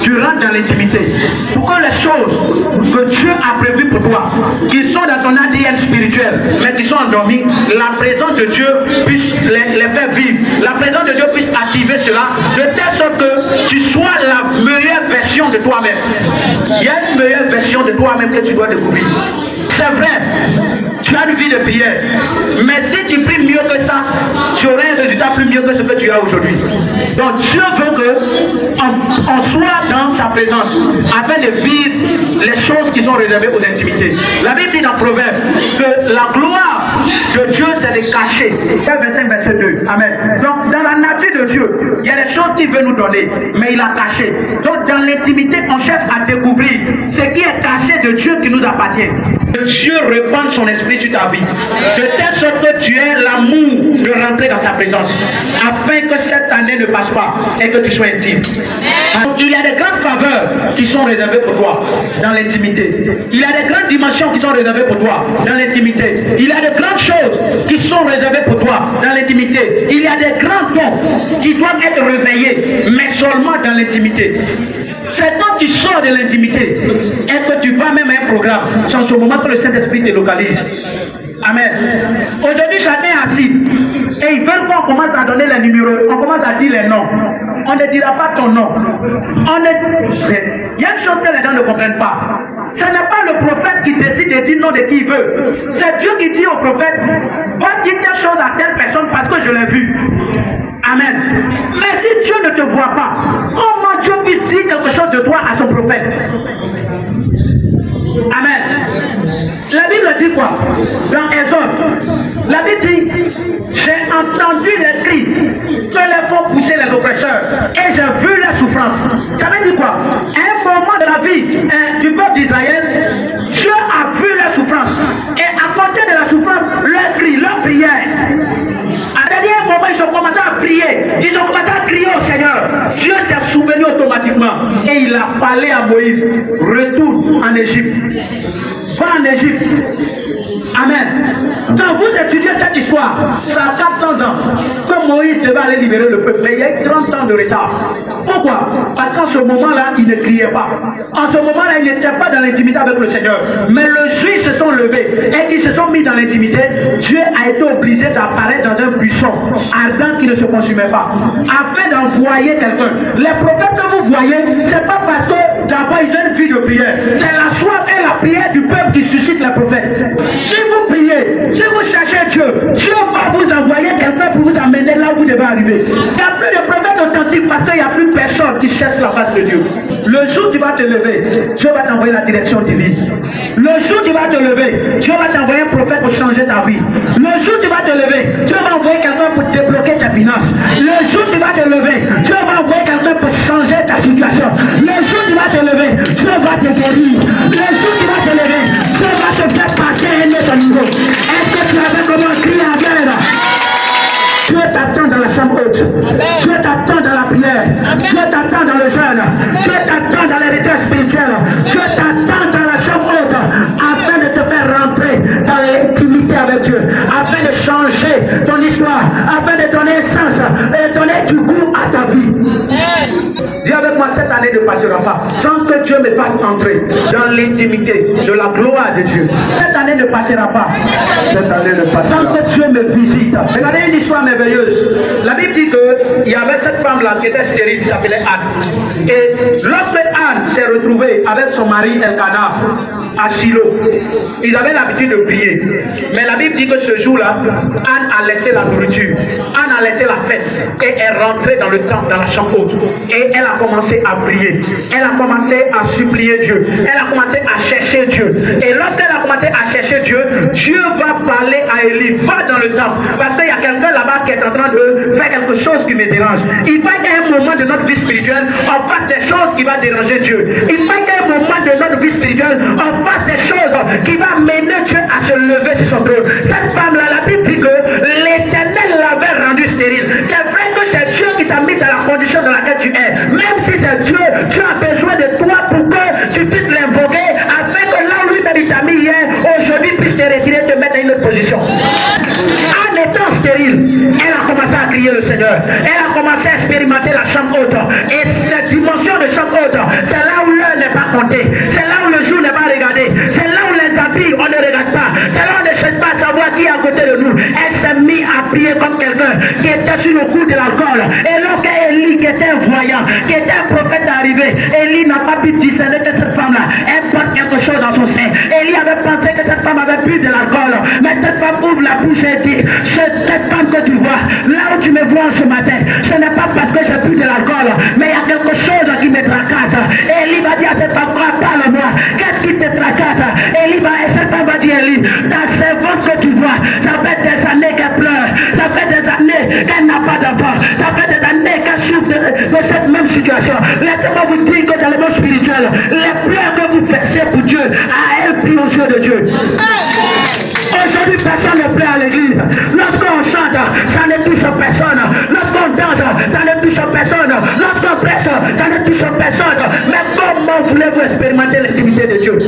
tu rentres dans l'intimité. Pour que les choses que Dieu a prévues pour toi, qui sont dans ton ADN spirituel, mais qui sont endormies, la présence de Dieu puisse les faire vivre. La présence de Dieu puisse activer cela, de telle sorte que tu sois la meilleure version de toi-même. Il y a une meilleure version de toi-même que tu dois découvrir. C'est vrai, tu as une vie de prière. Mais si tu pries mieux que ça, tu auras un résultat plus mieux que ce que tu as aujourd'hui. Donc Dieu veut qu'on soit dans sa présence afin de vivre les choses qui sont réservées aux intimités. La Bible dit dans Proverbe que la gloire de Dieu c'est de cacher. Verset 5, verset 2. Amen. Donc dans la nature de Dieu, il y a des choses qu'il veut nous donner, mais il a caché. Donc dans l'intimité, on cherche à découvrir ce qui est caché de Dieu qui nous appartient. Dieu répand son esprit béni sur ta vie. De telle sorte que tu aies l'amour de rentrer dans sa présence. Afin que cette année ne passe pas et que tu sois intime. Il y a des grandes faveurs qui sont réservées pour toi dans l'intimité. Il y a des grandes dimensions qui sont réservées pour toi dans l'intimité. Il y a de grandes choses qui sont réservées pour toi dans l'intimité. Il y a des grands dons qui doivent être réveillés, mais seulement dans l'intimité. C'est quand tu sors de l'intimité et que tu vas même à un programme, c'est en ce moment que le Saint-Esprit te localise. Amen. Aujourd'hui, chacun est assis et ils veulent qu'on commence à donner les numéros, on commence à dire les noms. On ne dira pas ton nom. Il y a une chose que les gens ne comprennent pas. Ce n'est pas le prophète qui décide de dire le nom de qui il veut. C'est Dieu qui dit au prophète, va dire telle chose à telle personne parce que je l'ai vu. Amen. Mais si Dieu ne te voit pas, comment Dieu peut dire quelque chose de toi à son prophète? Amen. La Bible dit quoi? Dans Exode, la Bible dit, j'ai entendu les cris que les font pousser les oppresseurs et j'ai vu la souffrance. Ça veut dire quoi? À un moment de la vie du peuple d'Israël, Dieu a vu la souffrance et à côté de la souffrance, leur cri, leur prière. À un moment, ils ont commencé à prier, ils ont commencé à crier au Seigneur. Dieu s'est souvenu automatiquement et il a parlé à Moïse, retourne en Égypte. Va en Égypte. Amen. Quand vous étudiez cette histoire, ça a 400 ans que Moïse devait aller libérer le peuple. Mais il y a eu 30 ans de retard. Pourquoi? Parce qu'en ce moment-là, il ne criait pas. En ce moment-là, il n'était pas dans l'intimité avec le Seigneur. Mais le jour, ils se sont levés et ils se sont mis dans l'intimité. Dieu a été obligé d'apparaître dans un buisson ardent qui ne se consumait pas. Afin d'envoyer quelqu'un. Les prophètes que vous voyez, ce n'est pas parce que d'abord ils ont une vie de prière. C'est la soif et la prière du peuple qui suscite les prophètes. Si vous priez, si vous cherchez Dieu, Dieu va vous envoyer quelqu'un pour vous amener là où vous devez arriver. Il n'y a plus de prophètes authentiques parce qu'il n'y a plus personne qui cherche la face de Dieu. Le jour où tu vas te lever, Dieu va t'envoyer la direction divine. Le jour où tu vas te lever, Dieu va t'envoyer un prophète pour changer ta vie. Le jour où tu vas te lever, Dieu va envoyer quelqu'un pour débloquer tes finances. Le jour où tu vas te lever, Dieu va envoyer quelqu'un pour changer ta situation. Le jour où tu vas te lever, Dieu va te guérir. Le jour où tu vas te lever, Dieu va te faire passer à un autre niveau. Est-ce que tu avais comment crier à guerre? Dieu t'attend dans la chambre haute. Dieu t'attend dans la prière. Dieu t'attend dans le jeûne. Dieu t'attend dans les retraites spirituelles. Dieu t'attend dans la chambre haute afin de te faire rentrer dans l'intimité avec Dieu, afin de changer ton histoire, afin de donner sens et de donner du goût à ta vie. Dis avec moi, cette année ne passera pas sans que Dieu me fasse entrer dans l'intimité de la gloire de Dieu. Cette année ne passera pas. Cette année ne passera sans que Dieu me visite. Regardez une histoire merveilleuse. La Bible dit qu'il y avait cette femme-là qui était stérile, qui s'appelait Anne. Et lorsque Anne s'est retrouvée avec son mari Elkana à Shiloh, ils avaient l'habitude de prier. Mais la Bible dit que ce jour-là, Anne a laissé la nourriture, Anne a laissé la fête et est rentrée dans le temple, dans la chambre haute. Et elle a commencé à prier. Elle a commencé à supplier Dieu. Elle a commencé à chercher Dieu. Et lorsqu'elle a commencé à chercher Dieu, Dieu va parler à Élie. Va dans le temple. Parce qu'il y a quelqu'un là-bas qui est en train de faire quelque chose qui me dérange. Il va y avoir un moment de notre vie spirituelle, on fasse des choses qui vont déranger Dieu. Il va y avoir un moment de notre vie spirituelle, on fasse des choses qui vont mener Dieu à se lever sur son trône. Cette femme-là, la Bible dit que l'Éternel l'avait rendue stérile. C'est vrai que c'est Dieu qui t'a mis dans la condition dans laquelle tu es. Même si c'est Dieu, Dieu a besoin de toi pour que tu puisses l'invoquer afin que là où lui t'a mis hier, aujourd'hui puisse te retirer, te mettre dans une autre position. En étant stérile, elle a commencé à crier le Seigneur. Elle a commencé à expérimenter la chambre haute. Et cette dimension de chambre haute, c'est là où l'heure n'est pas comptée. C'est là où le jour n'est pas regardé. C'est là où les habits, on ne regarde pas. C'est là où on ne cherche pas à savoir qui est à côté de nous. Elle s'est mise à prier comme quelqu'un qui était sur le coup de l'alcool. Et lorsque Élie, qui était un voyant, qui était un prophète arrivé, Élie n'a pas pu discerner que cette femme-là, elle porte quelque chose dans son sein. Élie avait pensé que cette femme avait bu de l'alcool. Mais cette femme ouvre la bouche et dit, cette femme que tu vois, là où tu me vois ce matin, ce n'est pas parce que j'ai bu de l'alcool, mais il y a quelque chose qui me tracasse. Élie va dire à cette femme, parle-moi, qu'est-ce qui te tracasse? Élie va, et cette femme va dire, Élie, ta servante que tu vois, ça fait des années qu'elle pleure, ça fait des années qu'elle n'a pas d'enfant, ça fait des années qu'elle souffre de cette même situation. Laissez-moi vous dire que dans le monde spirituel, les pleurs que vous versez pour Dieu, à elle prie aux yeux de Dieu. Aujourd'hui, personne ne plaît à l'église. Lorsqu'on chante, ça ne touche personne. Lorsqu'on danse, ça ne touche personne. Lorsqu'on prêche, ça ne touche personne. Mais comment voulez-vous expérimenter l'intimité de Dieu?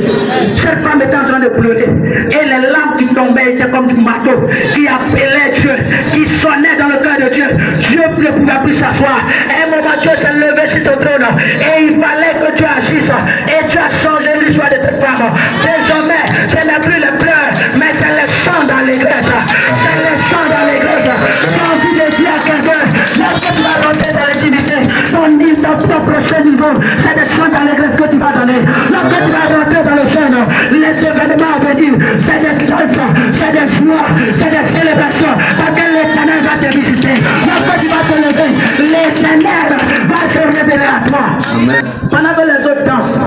Cette femme était en train de pleurer. Et les larmes qui tombaient étaient comme du marteau, qui appelaient Dieu, qui sonnaient dans le cœur de Dieu. Dieu ne pouvait plus s'asseoir. À un moment, Dieu s'est levé sur ton trône. Et il fallait que Dieu agisse. Et Dieu a changé l'histoire de cette femme. Désormais, ce n'est plus les pleurs, mais c'est les chants dans l'église. C'est les chants dans l'église. J'ai envie de dire à quelqu'un, lorsque tu vas rentrer dans l'intimité, ton prochain niveau, c'est des chants dans l'église que tu vas donner. Lorsque tu vas rentrer dans le jeûne, les événements à venir, c'est des danses, c'est des joies, c'est des célébrations, parce que l'Éternel va te visiter. Lorsque tu vas te lever, l'Éternel va te révéler à toi. Amen. Pendant que les autres dansent,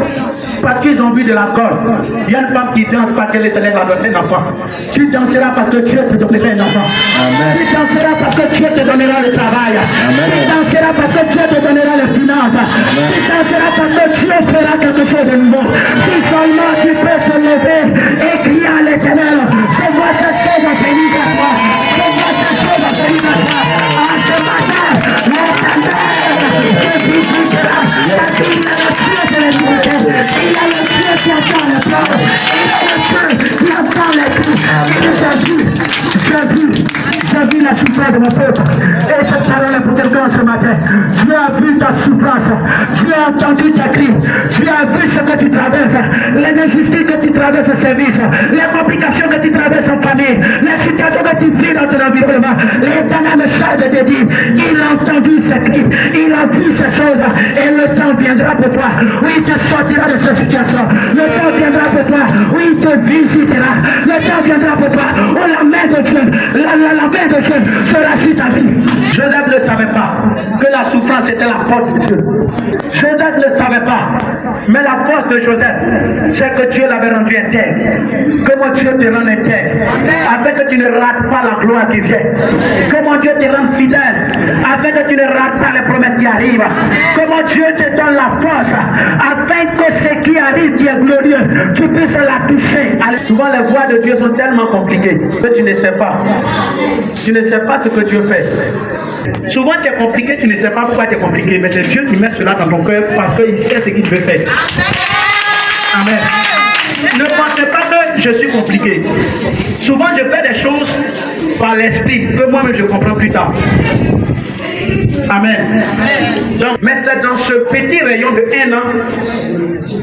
parce qu'ils ont vu de la corde, il y a une femme qui danse parce que l'Éternel va donner un enfant. Tu danseras parce que Dieu te donnera un enfant. Amen. Tu danseras parce que Dieu te donnera le travail. Amen. Tu danseras parce que Dieu te donnera les finances. Amen. Tu danseras parce que Dieu fera quelque chose de nouveau. Si seulement tu peux te lever et crier à l'Éternel, je vois cette chose à venir à toi. Je vois cette chose à venir à toi. À ce matin, l'Éternel te visitera. Il a le Dieu qui attend le peuple. Il a le Dieu qui attend les cris. J'ai vu la souffrance de mon peuple. Et cette parole est pour quelqu'un ce matin. Dieu a vu ta souffrance. Dieu a entendu tes cris. Dieu a vu ce que tu traverses. Les injustices que tu traverses au service. Les complications que tu traverses en famille. Les situations que tu vis dans ton environnement. L'Éternel me charge de te dire, il a entendu ces cris. Il a vu ces choses. Et le temps viendra pour toi. Oui, il te sortira de cette situation. Le temps viendra pour toi. Oui, il te visitera. Le temps viendra pour toi. Oh, la main de Dieu. La main de Dieu sera sur ta vie. Joseph ne savait pas que la souffrance était la porte de Dieu. Joseph ne savait pas. Mais la force de Joseph, c'est que Dieu l'avait rendu intègre. Que mon Dieu te rende intègre. Afin que tu ne rates pas la gloire qui vient. Que mon Dieu te rende fidèle. Afin que tu ne rates pas les promesses qui arrivent. Que mon Dieu te donne la force. Afin que ce qui arrive, qui est glorieux, tu puisses la toucher. Souvent les voies de Dieu sont tellement compliquées que tu ne sais pas. Tu ne sais pas ce que Dieu fait. Souvent tu es compliqué, tu ne sais pas pourquoi tu es compliqué, mais c'est Dieu qui met cela dans ton cœur parce qu'il sait ce qu'il veut faire. Amen. Ne pensez pas que je suis compliqué. Souvent je fais des choses par l'esprit que moi-même je comprends plus tard. Amen. Donc, mais c'est dans ce petit rayon de 1 an,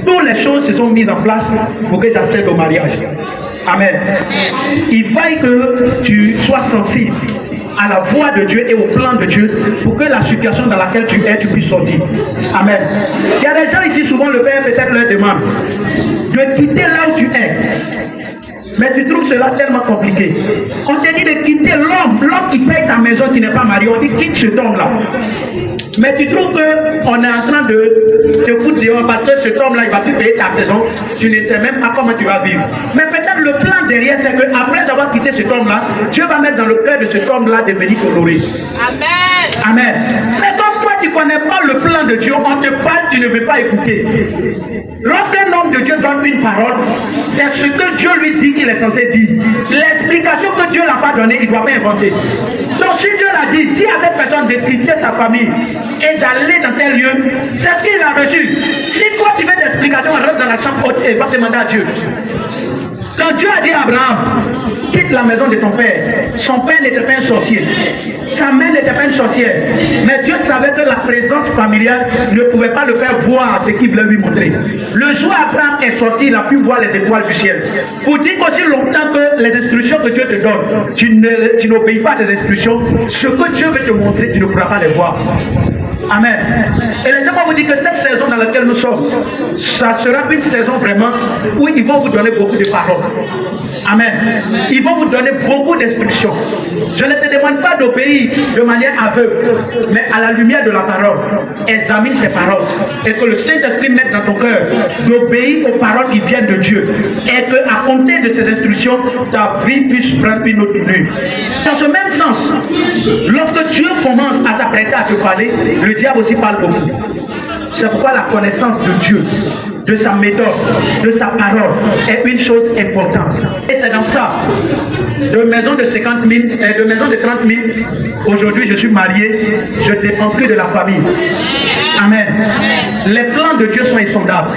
toutes les choses se sont mises en place pour que j'accède au mariage. Amen. Il faille que tu sois sensible à la voix de Dieu et au plan de Dieu pour que la situation dans laquelle tu es, tu puisses sortir. Amen. Il y a des gens ici, souvent le Père peut-être leur demande de quitter là où tu es. Mais tu trouves cela tellement compliqué. On te dit de quitter l'homme qui paye ta maison, qui n'est pas marié. On dit quitte cet homme-là. Mais tu trouves qu'on est en train de te foutre dehors parce que cet homme-là, il va plus payer ta maison. Tu ne sais même pas comment tu vas vivre. Mais peut-être le plan derrière, c'est qu'après avoir quitté cet homme-là, Dieu va mettre dans le cœur de cet homme-là de venir t'honorer. Amen. Amen. Mais comme toi, tu ne connais pas le plan de Dieu, on te parle, tu ne veux pas écouter. Lorsqu'un homme de Dieu donne une parole, c'est ce que Dieu lui dit qu'il est censé dire. L'explication que Dieu n'a pas donnée, il ne doit pas inventer. Donc si Dieu l'a dit, dis à cette personne de quitter sa famille et d'aller dans tel lieu, c'est ce qu'il a reçu. Si toi tu veux des explications, reste dans la chambre haute et va demander à Dieu. Quand Dieu a dit à Abraham, quitte la maison de ton père, son père n'était pas un sorcier, sa mère n'était pas une sorcière, mais Dieu savait que la présence familiale ne pouvait pas le faire voir ce qu'il voulait lui montrer. Le jour où Abraham est sorti, il a pu voir les étoiles du ciel. Pour dire qu'aussi longtemps que les instructions que Dieu te donne, tu n'obéis pas à ces instructions, ce que Dieu veut te montrer, tu ne pourras pas les voir. Amen. Et les gens vont vous dire que cette saison dans laquelle nous sommes, ça sera une saison vraiment où ils vont vous donner beaucoup de paroles. Amen. Ils vont vous donner beaucoup d'instructions. Je ne te demande pas d'obéir de manière aveugle, mais à la lumière de la parole. Examine ces paroles. Et que le Saint-Esprit mette dans ton cœur d'obéir aux paroles qui viennent de Dieu. Et qu'à compter de ces instructions, ta vie puisse prendre une autre tenue. Dans ce même sens, lorsque Dieu commence à s'apprêter à te parler, le diable aussi parle beaucoup. C'est pourquoi la connaissance de Dieu, de sa méthode, de sa parole est une chose importante. Et c'est dans ça de maison de 50 000, de maison de 30 000. Aujourd'hui, je suis marié, je ne dépends plus de la famille. Amen. Les plans de Dieu sont insondables.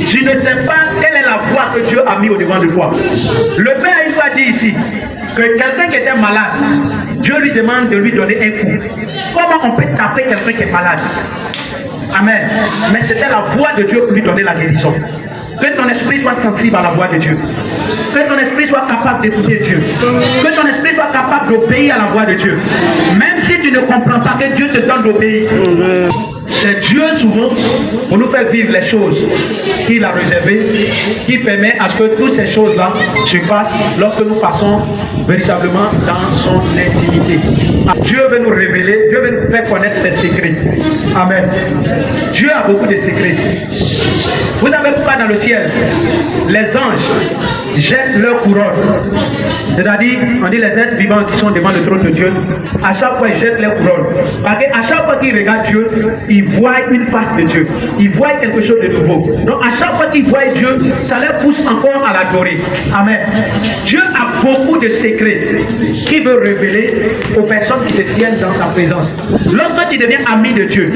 Tu ne sais pas quelle est la voie que Dieu a mis au devant de toi. Le Père il a dit ici que quelqu'un qui était malade, Dieu lui demande de lui donner un coup. Comment on peut taper quelqu'un qui est malade? Amen. Mais c'était la voie de Dieu pour lui donner la guérison. Que ton esprit soit sensible à la voix de Dieu. Que ton esprit soit capable d'écouter Dieu. Que ton esprit soit capable d'obéir à la voix de Dieu. Même si tu ne comprends pas que Dieu te donne d'obéir. C'est Dieu souvent pour nous faire vivre les choses qu'il a réservées, qui permet à ce que toutes ces choses-là se passent lorsque nous passons véritablement dans son intimité. Dieu veut nous révéler, Dieu veut nous faire connaître ses secrets. Amen. Dieu a beaucoup de secrets. Vous n'avez pas dans le ciel, les anges jettent leur couronne. C'est-à-dire, on dit les êtres vivants qui sont devant le trône de Dieu, à chaque fois ils jettent leur couronne. Parce qu'à chaque fois qu'ils regardent Dieu, ils voient une face de Dieu. Ils voient quelque chose de nouveau. Donc à chaque fois qu'ils voient Dieu, ça leur pousse encore à l'adorer. Amen. Dieu a beaucoup de secrets qu'il veut révéler aux personnes qui se tiennent dans sa présence. Lorsque tu deviens ami de Dieu,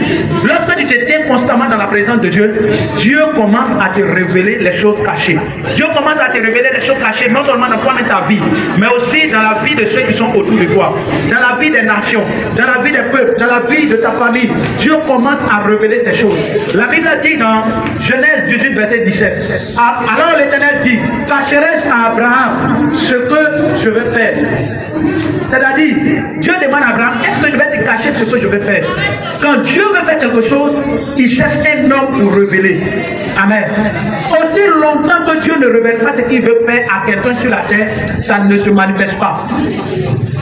lorsque tu te tiens constamment dans la présence de Dieu, Dieu commence à te révéler les choses cachées. Dieu commence à te révéler les choses cachées, non seulement dans toi-même ta vie, mais aussi dans la vie de ceux qui sont autour de toi, dans la vie des nations, dans la vie des peuples, dans la vie de ta famille. Dieu commence à révéler ces choses. La Bible dit dans Genèse 18, verset 17, alors l'Éternel dit, cacherai-je à Abraham ce que je veux faire? C'est-à-dire, Dieu demande à Abraham, est-ce que je vais te cacher ce que je vais faire? Quand Dieu veut faire quelque chose, il cherche un homme pour révéler. Amen. Aussi longtemps que Dieu ne révèle pas ce qu'il veut faire à quelqu'un sur la terre, ça ne se manifeste pas.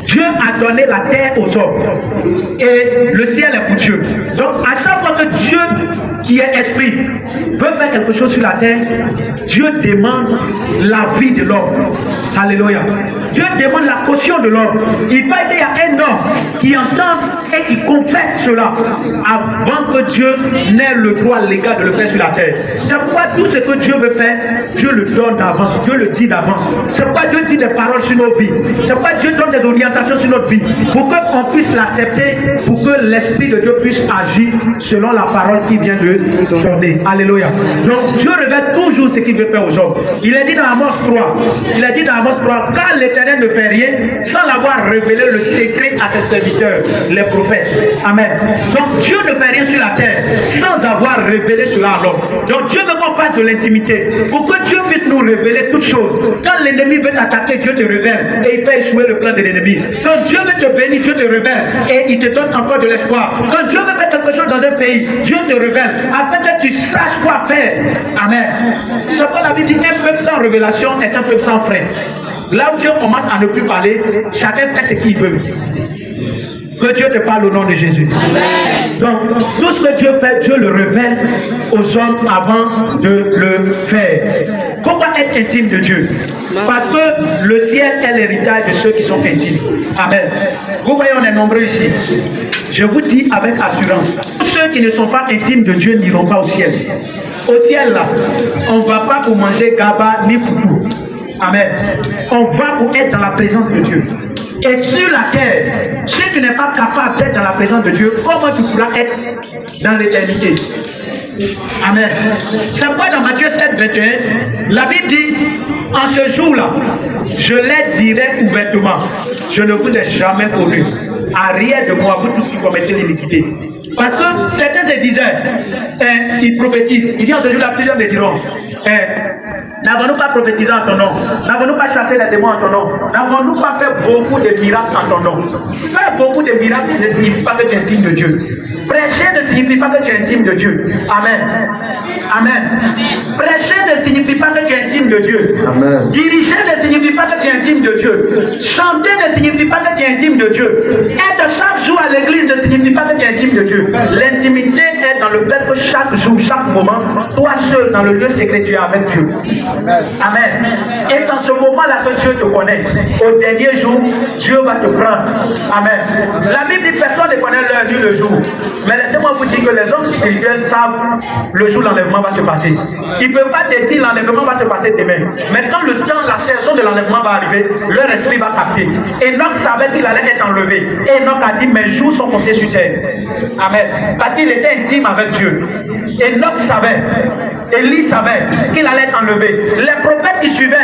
Dieu a donné la terre aux hommes et le ciel est pour Dieu. Donc à chaque fois que Dieu, qui est esprit, veut faire quelque chose sur la terre, Dieu demande la vie de l'homme. Alléluia. Dieu demande la caution de l'homme. Il va qu'il y a un homme qui entend et qui confesse cela avant que Dieu n'ait le droit légal de le faire sur la terre. C'est pourquoi tout ce que Dieu veut faire, Dieu le donne d'avance, Dieu le dit d'avance. C'est pourquoi Dieu dit des paroles sur nos vies. C'est pourquoi Dieu donne des orientations sur notre vie, pour qu'on puisse l'accepter, pour que l'Esprit de Dieu puisse agir selon la parole qui vient de donner. Alléluia. Donc Dieu révèle toujours ce qu'il veut faire aux hommes. Il a dit dans Amos 3, car l'Éternel ne fait rien sans l'avoir révélé le secret à ses serviteurs, les prophètes. Amen. Donc Dieu ne fait rien sur la terre sans avoir révélé cela à l'homme. Donc Dieu veut qu'on passe de l'intimité, pour que Dieu puisse nous révéler toutes choses. Quand l'ennemi veut t'attaquer, Dieu te révèle et il fait échouer le plan de l'ennemi. Quand Dieu veut te bénir, Dieu te révèle et il te donne encore de l'espoir. Quand Dieu veut faire quelque chose dans un pays, Dieu te révèle afin que tu saches quoi faire. Amen. C'est pourquoi la Bible dit un peuple sans révélation est un peuple sans frein. Là où Dieu commence à ne plus parler, chacun fait ce qu'il veut. Que Dieu te parle au nom de Jésus. Amen. Donc, tout ce que Dieu fait, Dieu le révèle aux hommes avant de le faire. Pourquoi être intime de Dieu? Parce que le ciel est l'héritage de ceux qui sont intimes. Amen. Vous voyez, on est nombreux ici. Je vous dis avec assurance, tous ceux qui ne sont pas intimes de Dieu n'iront pas au ciel. Au ciel, là, on ne va pas pour manger gaba ni foufou. Amen. On va pour être dans la présence de Dieu. Et sur la terre, si tu n'es pas capable d'être dans la présence de Dieu, comment tu pourras être dans l'éternité? Amen. C'est pourquoi dans Matthieu 7, 21, la Bible dit, en ce jour-là, je les dirai ouvertement, je ne vous ai jamais connu. Arrière de moi, vous tous qui commettez l'iniquité. Parce que certains se disaient, ils prophétisent. Ils disent en ce jour-là, plusieurs me diront, n'avons-nous pas prophétisé en ton nom? N'avons-nous pas chassé les démons en ton nom? N'avons-nous pas fait beaucoup de miracles en ton nom? Faire beaucoup de miracles ne signifie pas que tu es intime de Dieu. Prêcher ne signifie pas que tu es intime de Dieu. Amen. Amen. Prêcher ne signifie pas que tu es intime de Dieu. Amen. Diriger ne signifie pas que tu es intime de Dieu. Chanter ne signifie pas que tu es intime de Dieu. Être chaque jour à l'église ne signifie pas que tu es intime de Dieu. L'intimité est dans le fait que chaque jour, chaque moment, toi seul dans le lieu secret, tu es avec Dieu. Amen. Amen. Et c'est en ce moment-là que Dieu te connaît. Au dernier jour, Dieu va te prendre. Amen. La Bible dit personne ne connaît l'heure ni le jour. Mais laissez-moi vous dire que les hommes spirituels savent le jour où l'enlèvement va se passer. Ils ne peuvent pas te dire l'enlèvement va se passer demain. Mais quand le temps, la saison de l'enlèvement va arriver, leur esprit va capter. Enoch savait qu'il allait être enlevé. Et Enoch a dit, mes jours sont comptés sur terre. Amen. Parce qu'il était intime avec Dieu. Enoch savait, Élie savait qu'il allait être enlevé. Les prophètes qui suivaient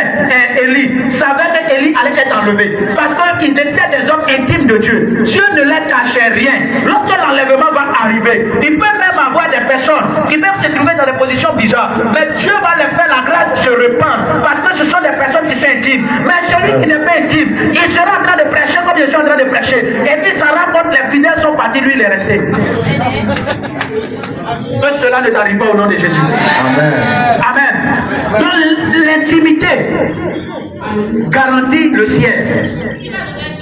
Élie savaient qu'Élie allait être enlevé. Parce qu'ils étaient des hommes intimes de Dieu. Dieu ne leur cachait rien. Lorsque l'enlèvement va arriver, il peut même avoir des personnes qui peuvent se trouver dans des positions bizarres. Mais Dieu va leur faire la grâce de se répandre. Parce que ce sont des personnes qui sont intimes. Mais celui qui n'est pas intime, il sera en train de prêcher comme je suis en train de prêcher. Et puis ça rapporte, les fidèles sont partis, lui il est resté. Que cela ne t'arrive pas au nom de Jésus. Amen. Amen. Donc l'intimité garantit le ciel.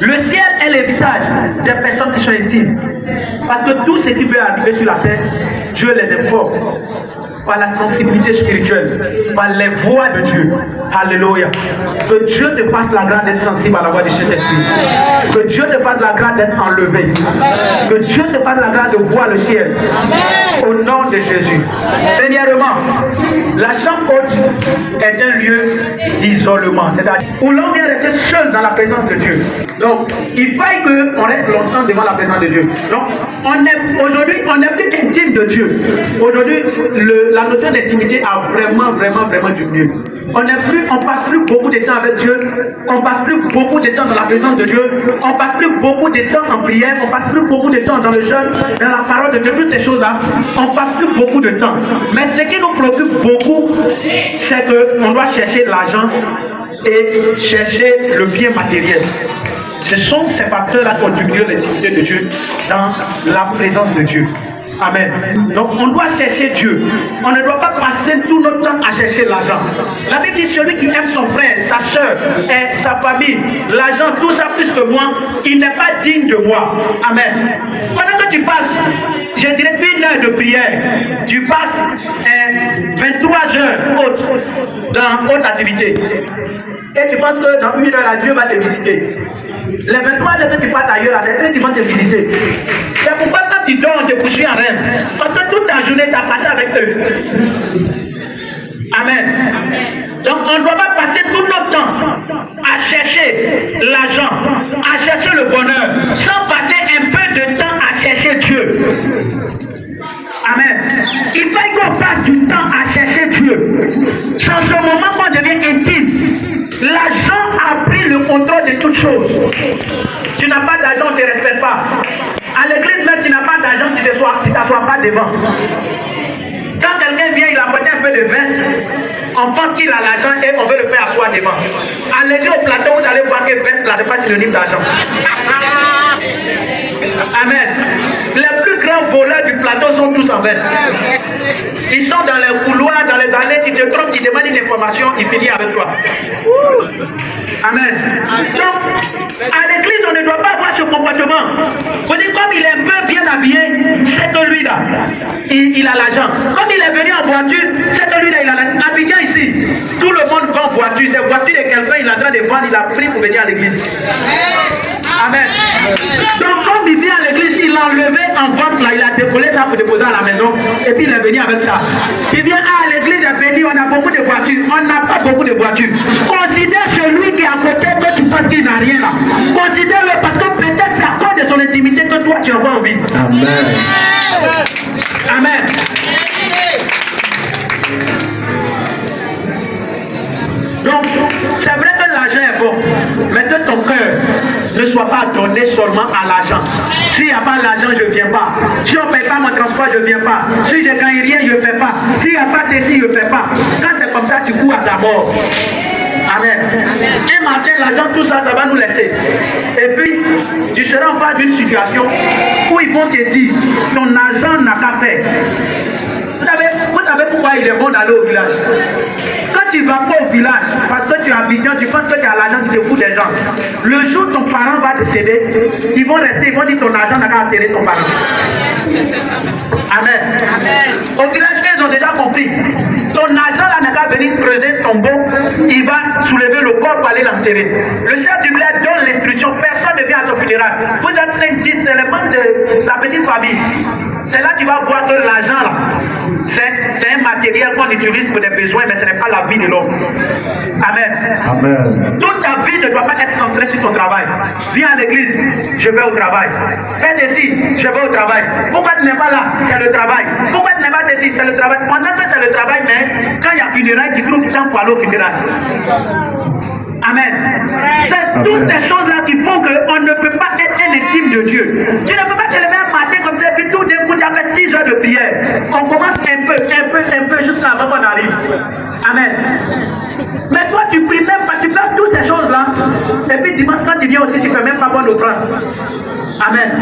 Le ciel est l'héritage des personnes qui sont intimes. Parce que tout ce qui peut arriver sur la terre, Dieu les informe par la sensibilité spirituelle, par les voix de Dieu. Alléluia. Que Dieu te fasse la grâce d'être sensible à la voix du Saint-Esprit. Que Dieu te fasse la grâce d'être enlevé. Que Dieu te fasse la grâce de voir le ciel. Au nom de Jésus. Premièrement, la chambre haute est un lieu d'isolement. C'est-à-dire où l'on vient rester seul dans la présence de Dieu. Donc, il faille qu'on reste longtemps devant la présence de Dieu. Donc, aujourd'hui, on n'est plus intime de Dieu. Aujourd'hui, la notion d'intimité a vraiment diminué. On passe plus beaucoup de temps avec Dieu, on passe plus beaucoup de temps dans la présence de Dieu, on passe plus beaucoup de temps en prière, on passe plus beaucoup de temps dans le jeûne, dans la parole de Dieu, toutes ces choses-là, on passe plus beaucoup de temps. Mais ce qui nous préoccupe beaucoup, c'est qu'on doit chercher l'argent et chercher le bien matériel. Ce sont ces facteurs-là qui ont diminué l'intimité de Dieu dans la présence de Dieu. Amen. Donc on doit chercher Dieu. On ne doit pas passer tout notre temps à chercher l'argent. La Bible dit celui qui aime son frère, sa soeur et sa famille, l'argent, tout ça plus que moi, il n'est pas digne de moi. Amen. Pendant que tu passes, je dirais 1 heure de prière, tu passes 23 heures hautes dans haute activité. Et tu penses que dans 1 heure, Dieu va te visiter. Les 23 heures que tu passes ailleurs, c'est eux qui vont te visiter. C'est pourquoi quand tu dors, tu couches en rêve. Parce que toute ta journée, tu as passé avec eux. Amen. Donc on ne doit pas passer tout notre temps à chercher l'argent, à chercher le bonheur, sans passer un peu de temps à chercher Dieu. Amen. Il faut qu'on passe du temps à chercher Dieu. Sans ce moment qu'on devient intime, l'argent a pris le contrôle de toutes choses. Tu n'as pas d'argent, on ne te respecte pas. À l'église même, tu n'as pas d'argent, tu ne t'assois pas devant. Quand quelqu'un vient, il apporte un peu de veste, on pense qu'il a l'argent et on veut le faire asseoir devant. Allez au plateau, vous allez voir que veste là, ce n'est pas synonyme d'argent. Amen. Les plus grands voleurs du plateau sont tous en veste. Ils sont dans les couloirs, dans les allées, ils te trompent, ils demandent une information, ils finissent avec toi. Amen. Donc, à l'église, on ne doit pas avoir ce comportement. Vous dites, comme il est un peu bien habillé, c'est que lui là, il a l'argent. Comme il est venu en voiture, c'est que lui là, il a l'argent. Abidjan ici, tout le monde va en voiture. C'est voiture de quelqu'un, il a droit de vendre, il a pris pour venir à l'église. Amen. Donc, comme il vient à l'église, il l'a enlevé en vente là, il a décollé ça pour déposer à la maison, et puis il est venu avec ça. Il vient à l'église, il est venu, on a beaucoup de voitures, on n'a pas beaucoup de voitures. Considère celui qui est à côté que tu penses qu'il n'a rien là. Considère-le parce que peut-être c'est à cause de son intimité que toi tu as envie. Amen. Amen. Donc, c'est vrai que l'argent est bon, mais que ton cœur ne soit pas donné seulement à l'argent. S'il n'y a pas l'argent, je ne viens pas. Si on ne paye pas mon transport, je ne viens pas. Si je ne gagne rien, je ne fais pas. S'il n'y a pas ceci, je ne fais pas. Quand c'est comme ça, tu cours à ta mort. Amen. Un matin, l'argent, tout ça, ça va nous laisser. Et puis, tu seras en face d'une situation où ils vont te dire, ton argent n'a qu'à faire. Vous savez pourquoi il est bon d'aller au village? Quand tu ne vas pas au village, parce que tu es Abidjan, tu penses que tu as l'argent, tu te fous des gens. Le jour où ton parent va décéder, ils vont rester, ils vont dire ton argent n'a qu'à enterrer ton parent. Amen. Au village, ils ont déjà compris. Ton argent là n'a qu'à venir creuser ton tombeau, il va soulever le corps pour aller l'enterrer. Le chef du village donne l'instruction, personne ne vient à ton funérail. Vous êtes 5-10, c'est les membres de la petite famille. C'est là que tu vas voir que l'argent, là, c'est un matériel qu'on utilise pour des besoins, mais ce n'est pas la vie de l'homme. Amen. Amen. Toute ta vie ne doit pas être centrée sur ton travail. Viens à l'église, je vais au travail. Fais ceci, je vais au travail. Pourquoi tu n'es pas là? C'est le travail. Pourquoi tu n'es pas ceci? C'est le travail. Pendant que c'est le travail, mais quand il y a funérailles, tu trouves du temps pour aller au funérailles. Amen. C'est toutes ces choses-là qui font qu'on ne peut pas être un intime de Dieu. Tu ne peux pas te lever un matin comme ça, et puis tout d'un coup, tu as fait 6 heures de prière. On commence un peu, jusqu'à avant qu'on arrive. Amen. Mais toi, tu pries même pas, tu fais toutes ces choses-là. Et puis dimanche, quand tu viens aussi, tu ne fais même pas bonne offrande. Amen.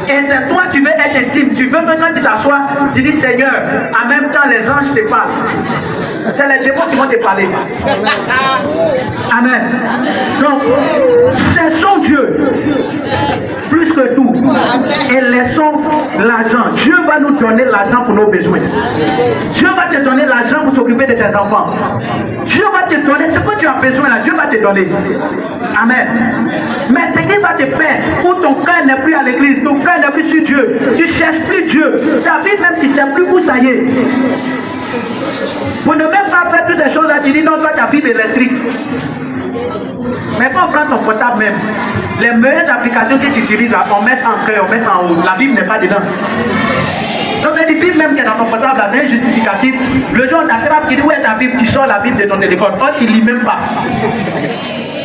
Et c'est toi, tu veux être intime. Tu veux que quand tu t'assois, tu dis Seigneur, en même temps, les anges te parlent. C'est les démons qui vont te parler. Amen. Donc, cherchons Dieu plus que tout et laissons l'argent. Dieu va nous donner l'argent pour nos besoins. Dieu va te donner l'argent pour s'occuper de tes enfants. Dieu va te donner ce que tu as besoin là. Dieu va te donner. Amen. Mais ce qui va te faire où ton cœur n'est plus à l'église, ton cœur n'est plus sur Dieu, tu ne cherches plus Dieu. Ta vie même tu ne sais plus où ça y est. Pour ne même pas faire toutes ces choses-là, tu dis non, toi ta Bible électrique. Mais quand on prend ton portable même, les meilleures applications que tu utilises là, on met ça en cœur, on met ça en haut. La Bible n'est pas dedans. Donc c'est la Bible même qui est dans ton portable là, c'est un justificatif. Le jour où on t'attrape, tu dis où est ta Bible, tu sors la Bible de ton téléphone. Or tu ne lis même pas.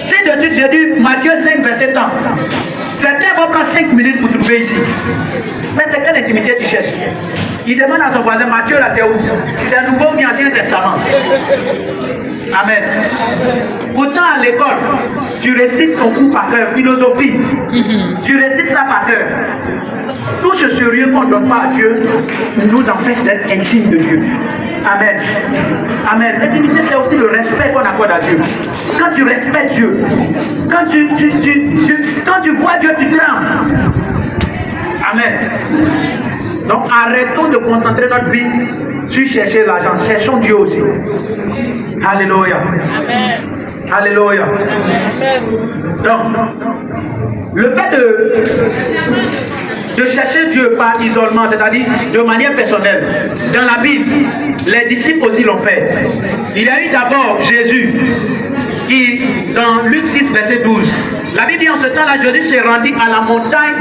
Si de suite j'ai dit Matthieu 5, verset 30. Certains vont prendre 5 minutes pour trouver ici. Mais c'est quelle intimité tu cherches? Il demande à son voisin, Matthieu là c'est où? C'est un Nouveau ou Ancien Testament? Amen. Pourtant à l'école, tu récites ton cours par cœur, philosophie. Tu récites ça par cœur. Tout ce sérieux qu'on ne donne pas à Dieu nous empêche d'être intimes de Dieu. Amen. Amen. L'intimité, c'est aussi le respect qu'on accorde à Dieu. Quand tu respectes Dieu, quand tu vois Dieu, tu trembles. Amen. Donc arrêtons de concentrer notre vie sur chercher l'argent. Cherchons Dieu aussi. Alléluia. Amen. Alléluia. Donc, le fait de chercher Dieu par isolement, c'est-à-dire de manière personnelle. Dans la Bible, les disciples aussi l'ont fait. Il y a eu d'abord Jésus qui, dans Luc 6, verset 12, la Bible dit en ce temps-là, Jésus s'est rendu à la montagne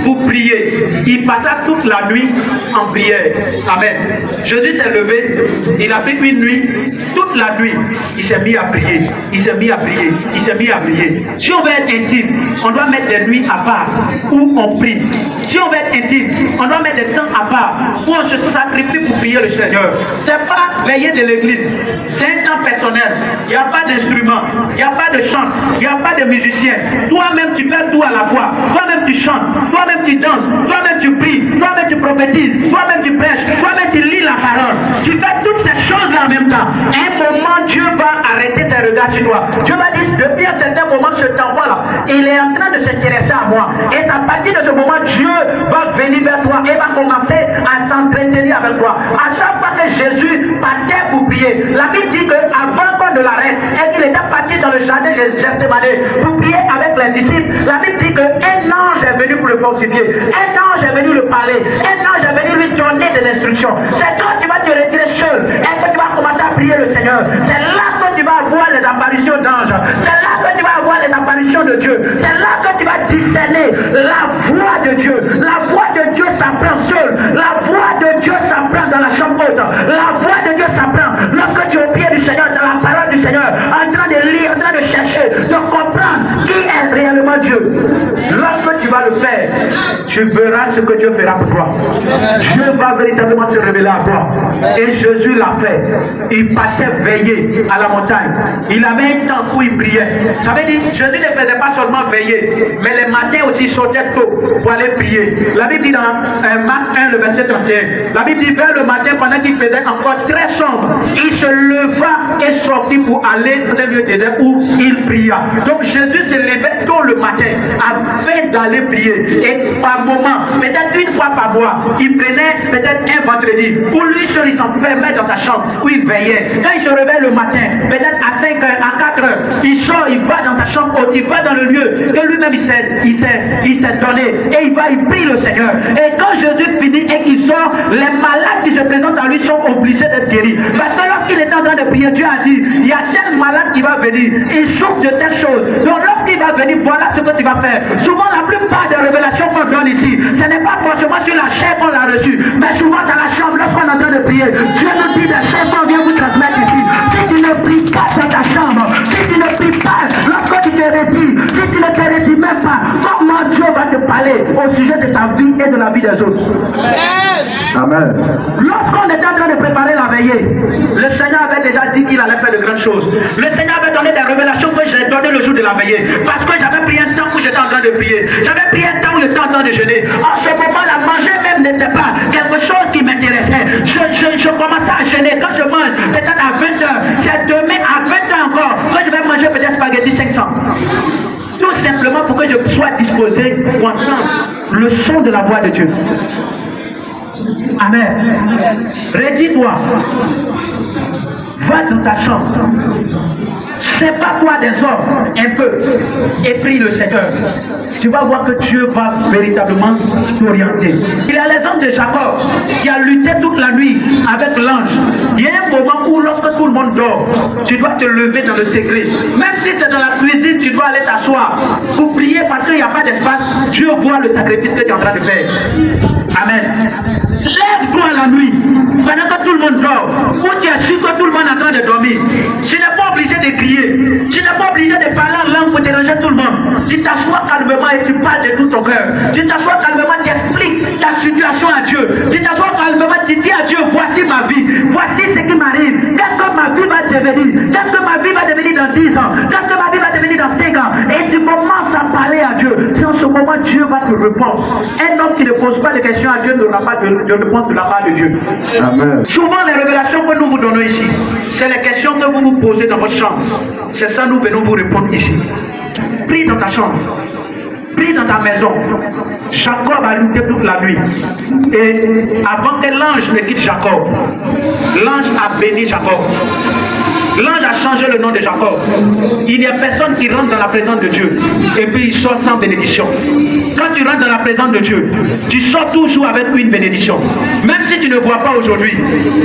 pour prier. Il passa toute la nuit en prière. Amen. Jésus s'est levé, il a fait une nuit, toute la nuit, il s'est mis à prier. Il s'est mis à prier. Il s'est mis à prier. Si on veut être intime, on doit mettre des nuits à part où on prie. Si on veut être intime, on doit mettre des temps à part où on se sacrifie pour prier le Seigneur. C'est pas veiller de l'église, c'est un temps personnel. Il n'y a pas d'instrument, il n'y a pas de chant, il n'y a pas de musicien. Toi-même tu fais tout à la fois. Toi-même tu chantes, toi-même tu danses, toi-même tu pries, toi-même tu prophétises, toi-même tu prêches, toi-même tu lis la parole. Tu fais toutes ces choses-là en même temps. À un moment, Dieu va arrêter ses regards sur toi. Dieu va dire, depuis un certain moment, cet enfant-là, il est en train de s'intéresser à moi. Et c'est à partir de ce moment, Dieu va venir vers toi et va commencer à s'entretenir avec toi. À chaque fois que Jésus partait pour prier, la Bible dit qu'avant qu'on ne l'arrête, et qu'il était parti dans le jardin de Gethsémani pour prier avec les disciples, la Bible dit qu'un ange est venu pour le fortifier, un ange est venu le parler, un ange est venu lui donner des instructions. C'est quand tu vas te retirer seul et que tu vas commencer à prier le Seigneur. C'est là que tu vas avoir les apparitions d'anges. C'est là que tu vas avoir les apparitions de Dieu. C'est là que tu vas discerner la voix de Dieu. La voix de Dieu s'apprend seul. La voix de Dieu s'apprend dans la chambre haute. La voix de Dieu s'apprend lorsque tu es au pied du Seigneur, dans la parole du Seigneur, en train de lire, en train de chercher, de comprendre qui est réellement Dieu. Lorsque tu vas le faire, tu verras ce que Dieu fera pour toi. Dieu va véritablement se révéler à toi. Et Jésus l'a fait. Il partait veiller à la montagne. Il avait un temps où il priait. Ça veut dire Jésus ne faisait pas seulement veiller, mais les matins aussi il sortait tôt pour aller prier. La Bible dit dans Marc 1, le verset 31, la Bible dit vers le matin, pendant qu'il faisait encore très sombre, il se leva et sortit pour aller dans un lieu désert où il pria. Donc Jésus se levait tôt le matin afin d'aller prier. Et par moment, peut-être une fois par mois, il prenait peut-être un vendredi où lui seul il s'enfermait dans sa chambre, où il veillait. Quand il se réveille le matin, peut-être à 5 h, à 4 h, il sort, il va dans sa chambre, il va dans le lieu que lui-même il s'est donné. Et il prie le Seigneur. Et quand Jésus finit et qu'il sort, les malades qui se présentent à lui sont obligés d'être guéris. Parce que lorsqu'il était en train de prier, Dieu a dit, il y a tel malade qui va venir. Il souffre de telle chose. Donc lorsqu'il va venir, voilà ce que tu vas faire. Souvent, la plupart des révélations qu'on donne ici, ce n'est pas forcément sur la chair qu'on l'a reçue, mais souvent dans la chambre, lorsqu'on est en train de prier, Dieu nous dit des choses qu'on vient vous transmettre ici. Si tu ne pries pas dans ta chambre, si tu ne pries pas lorsque tu te retires, si tu ne te retires même pas, comment Dieu va te parler au sujet de ta vie et de la vie des autres. Amen. Lorsqu'on était en train de préparer la veillée, le Seigneur avait déjà dit qu'il allait faire de grandes choses. Le Seigneur avait donné des révélations que j'ai données le jour de la veillée. Parce que j'avais pris un temps où j'étais en train de prier. J'avais pris un temps où j'étais en train de jeûner. En ce moment-là, manger même n'était pas quelque chose qui m'intéressait. Je commençais à jeûner. Quand je mange, peut-être à 20 h, c'est demain à 20 h encore que je vais manger peut-être spaghetti 500. Tout simplement pour que je sois disposé pour entendre le son de la voix de Dieu. Amen. Redis-toi. Va dans ta chambre. Sépare-toi des hommes un peu et prie le Seigneur. Tu vas voir que Dieu va véritablement t'orienter. Il y a les hommes de Jacob qui a lutté toute la nuit avec l'ange. Il y a un moment où lorsque tout le monde dort, tu dois te lever dans le secret. Même si c'est dans la cuisine, tu dois aller t'asseoir pour prier parce qu'il n'y a pas d'espace. Dieu voit le sacrifice que tu es en train de faire. Amen. Lève-toi la nuit pendant que tout le monde dort. Où tu as su que tout le monde est en train de dormir. Tu n'es pas obligé de crier. Tu n'es pas obligé de parler en langue pour déranger tout le monde. Tu t'assois calmement et tu parles de tout ton cœur. Tu t'assois calmement, tu expliques ta situation à Dieu. Tu t'assois calmement, tu dis à Dieu, voici ma vie. Voici ce qui m'arrive. Qu'est-ce que ma vie va devenir? Qu'est-ce que ma vie va devenir dans 10 ans? Qu'est-ce que ma vie va devenir dans 5 ans? Et tu commences à parler à Dieu. C'est en ce moment Dieu va te répondre. Un homme qui ne pose pas de questions à Dieu n'aura pas de réponse de la part de Dieu. Amen. Souvent, les révélations que nous vous donnons ici, c'est les questions que vous vous posez dans votre chambre. C'est ça nous venons vous répondre ici. Prie dans ta chambre. Prie dans ta maison. Jacob a lutté toute la nuit. Et avant que l'ange ne quitte Jacob, l'ange a béni Jacob. L'ange a changé le nom de Jacob. Il n'y a personne qui rentre dans la présence de Dieu et puis il sort sans bénédiction. Quand tu rentres dans la présence de Dieu, tu sors toujours avec une bénédiction. Même si tu ne vois pas aujourd'hui,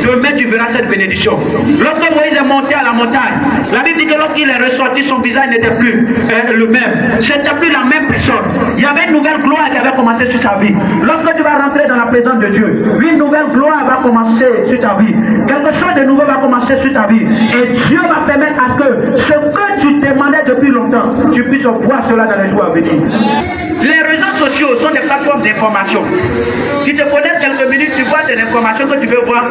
demain tu verras cette bénédiction. Lorsque Moïse est monté à la montagne, la Bible dit que lorsqu'il est ressorti, son visage n'était plus le même. C'était plus la même personne. Il y avait une nouvelle gloire qui avait commencé sur sa vie. Lorsque tu vas rentrer dans la présence de Dieu, une nouvelle gloire va commencer sur ta vie. Quelque chose de nouveau va commencer sur ta vie. Et Dieu va permettre à ce que ce que tu demandais depuis longtemps, tu puisses voir cela dans les jours à venir. Les réseaux sociaux sont des plateformes d'information. Si tu te connectes quelques minutes, tu vois des informations que tu veux voir,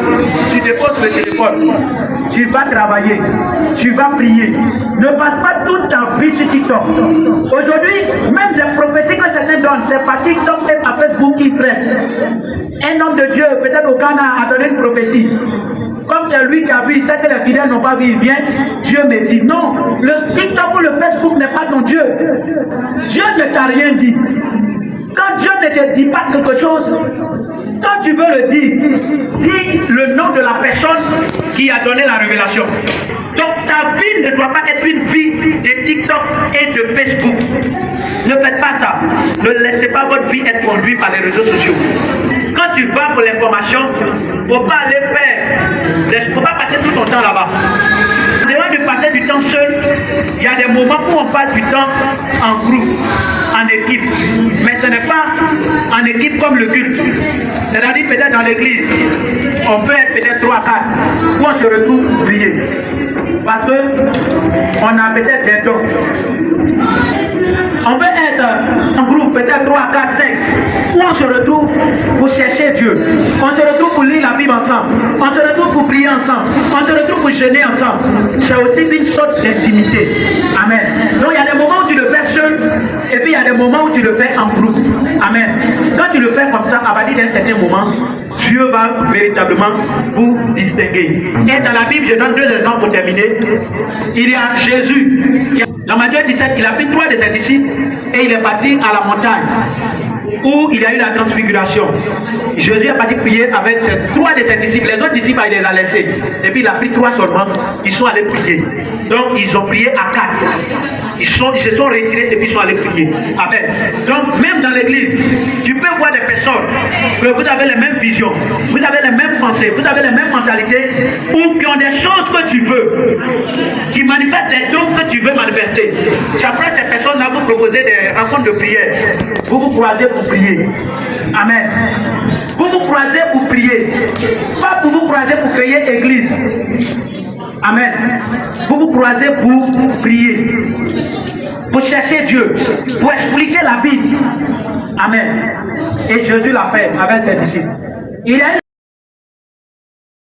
tu te poses le téléphone. Tu vas travailler, tu vas prier. Ne passe pas toute ta vie sur TikTok. Aujourd'hui, même les prophéties que certains donnent, c'est pas TikTok et pas Facebook qui presse. Un homme de Dieu, peut-être au Ghana, a donné une prophétie. Comme c'est lui qui a vu, c'est que les fidèles n'ont pas vu, il vient, Dieu me dit. Non, le TikTok ou le Facebook n'est pas ton Dieu. Dieu ne t'a rien dit. Quand Dieu ne te dit pas quelque chose, quand tu veux le dire, dis le nom de la personne qui a donné la révélation. Donc ta vie ne doit pas être une vie de TikTok et de Facebook. Ne faites pas ça. Ne laissez pas votre vie être conduite par les réseaux sociaux. Quand tu vas pour l'information, il ne faut pas aller faire, il ne faut pas passer tout ton temps là-bas. Devant de passer du temps seul, il y a des moments où on passe du temps en groupe, en équipe. Mais ce n'est pas en équipe comme le culte. C'est-à-dire peut-être dans l'église, on peut être peut-être 3 à 4, où on se retrouve prier. Parce qu'on a peut-être des dons. On peut être en groupe, peut-être 3, 4, 5, où on se retrouve pour chercher Dieu. On se retrouve pour lire la Bible ensemble. On se retrouve pour prier ensemble. On se retrouve pour jeûner ensemble. C'est aussi une sorte d'intimité. Amen. Donc il y a des moments où tu le fais seul, et puis il y a des moments où tu le fais en groupe. Amen. Quand tu le fais comme ça, à partir d'un certain moment, Dieu va véritablement vous distinguer. Et dans la Bible, je donne 2 exemples pour terminer. Il y a Jésus. Dans Matthieu 17, il a pris 3 de ses disciples et il est parti à la montagne où il y a eu la transfiguration. Jésus est parti prier avec 3 de ses disciples. Les autres disciples, il les a laissés. Et puis il a pris 3 seulement. Ils sont allés prier. Donc ils ont prié à 4. Ils se sont retirés et puis ils sont allés prier. Amen. Donc même dans l'église, tu peux voir des personnes que vous avez les mêmes visions, vous avez les mêmes pensées, vous avez les mêmes mentalités, ou qui ont des choses que tu veux, qui manifestent des dons que tu veux manifester. Tu apprends ces personnes-là, vous proposez des rencontres de prière. Vous vous croisez pour prier. Amen. Vous vous croisez pour prier. Pas pour vous croiser pour créer église. Amen. Vous vous croisez pour prier. Pour chercher Dieu. Pour expliquer la Bible. Amen. Et Jésus l'a fait avec ses disciples. Il a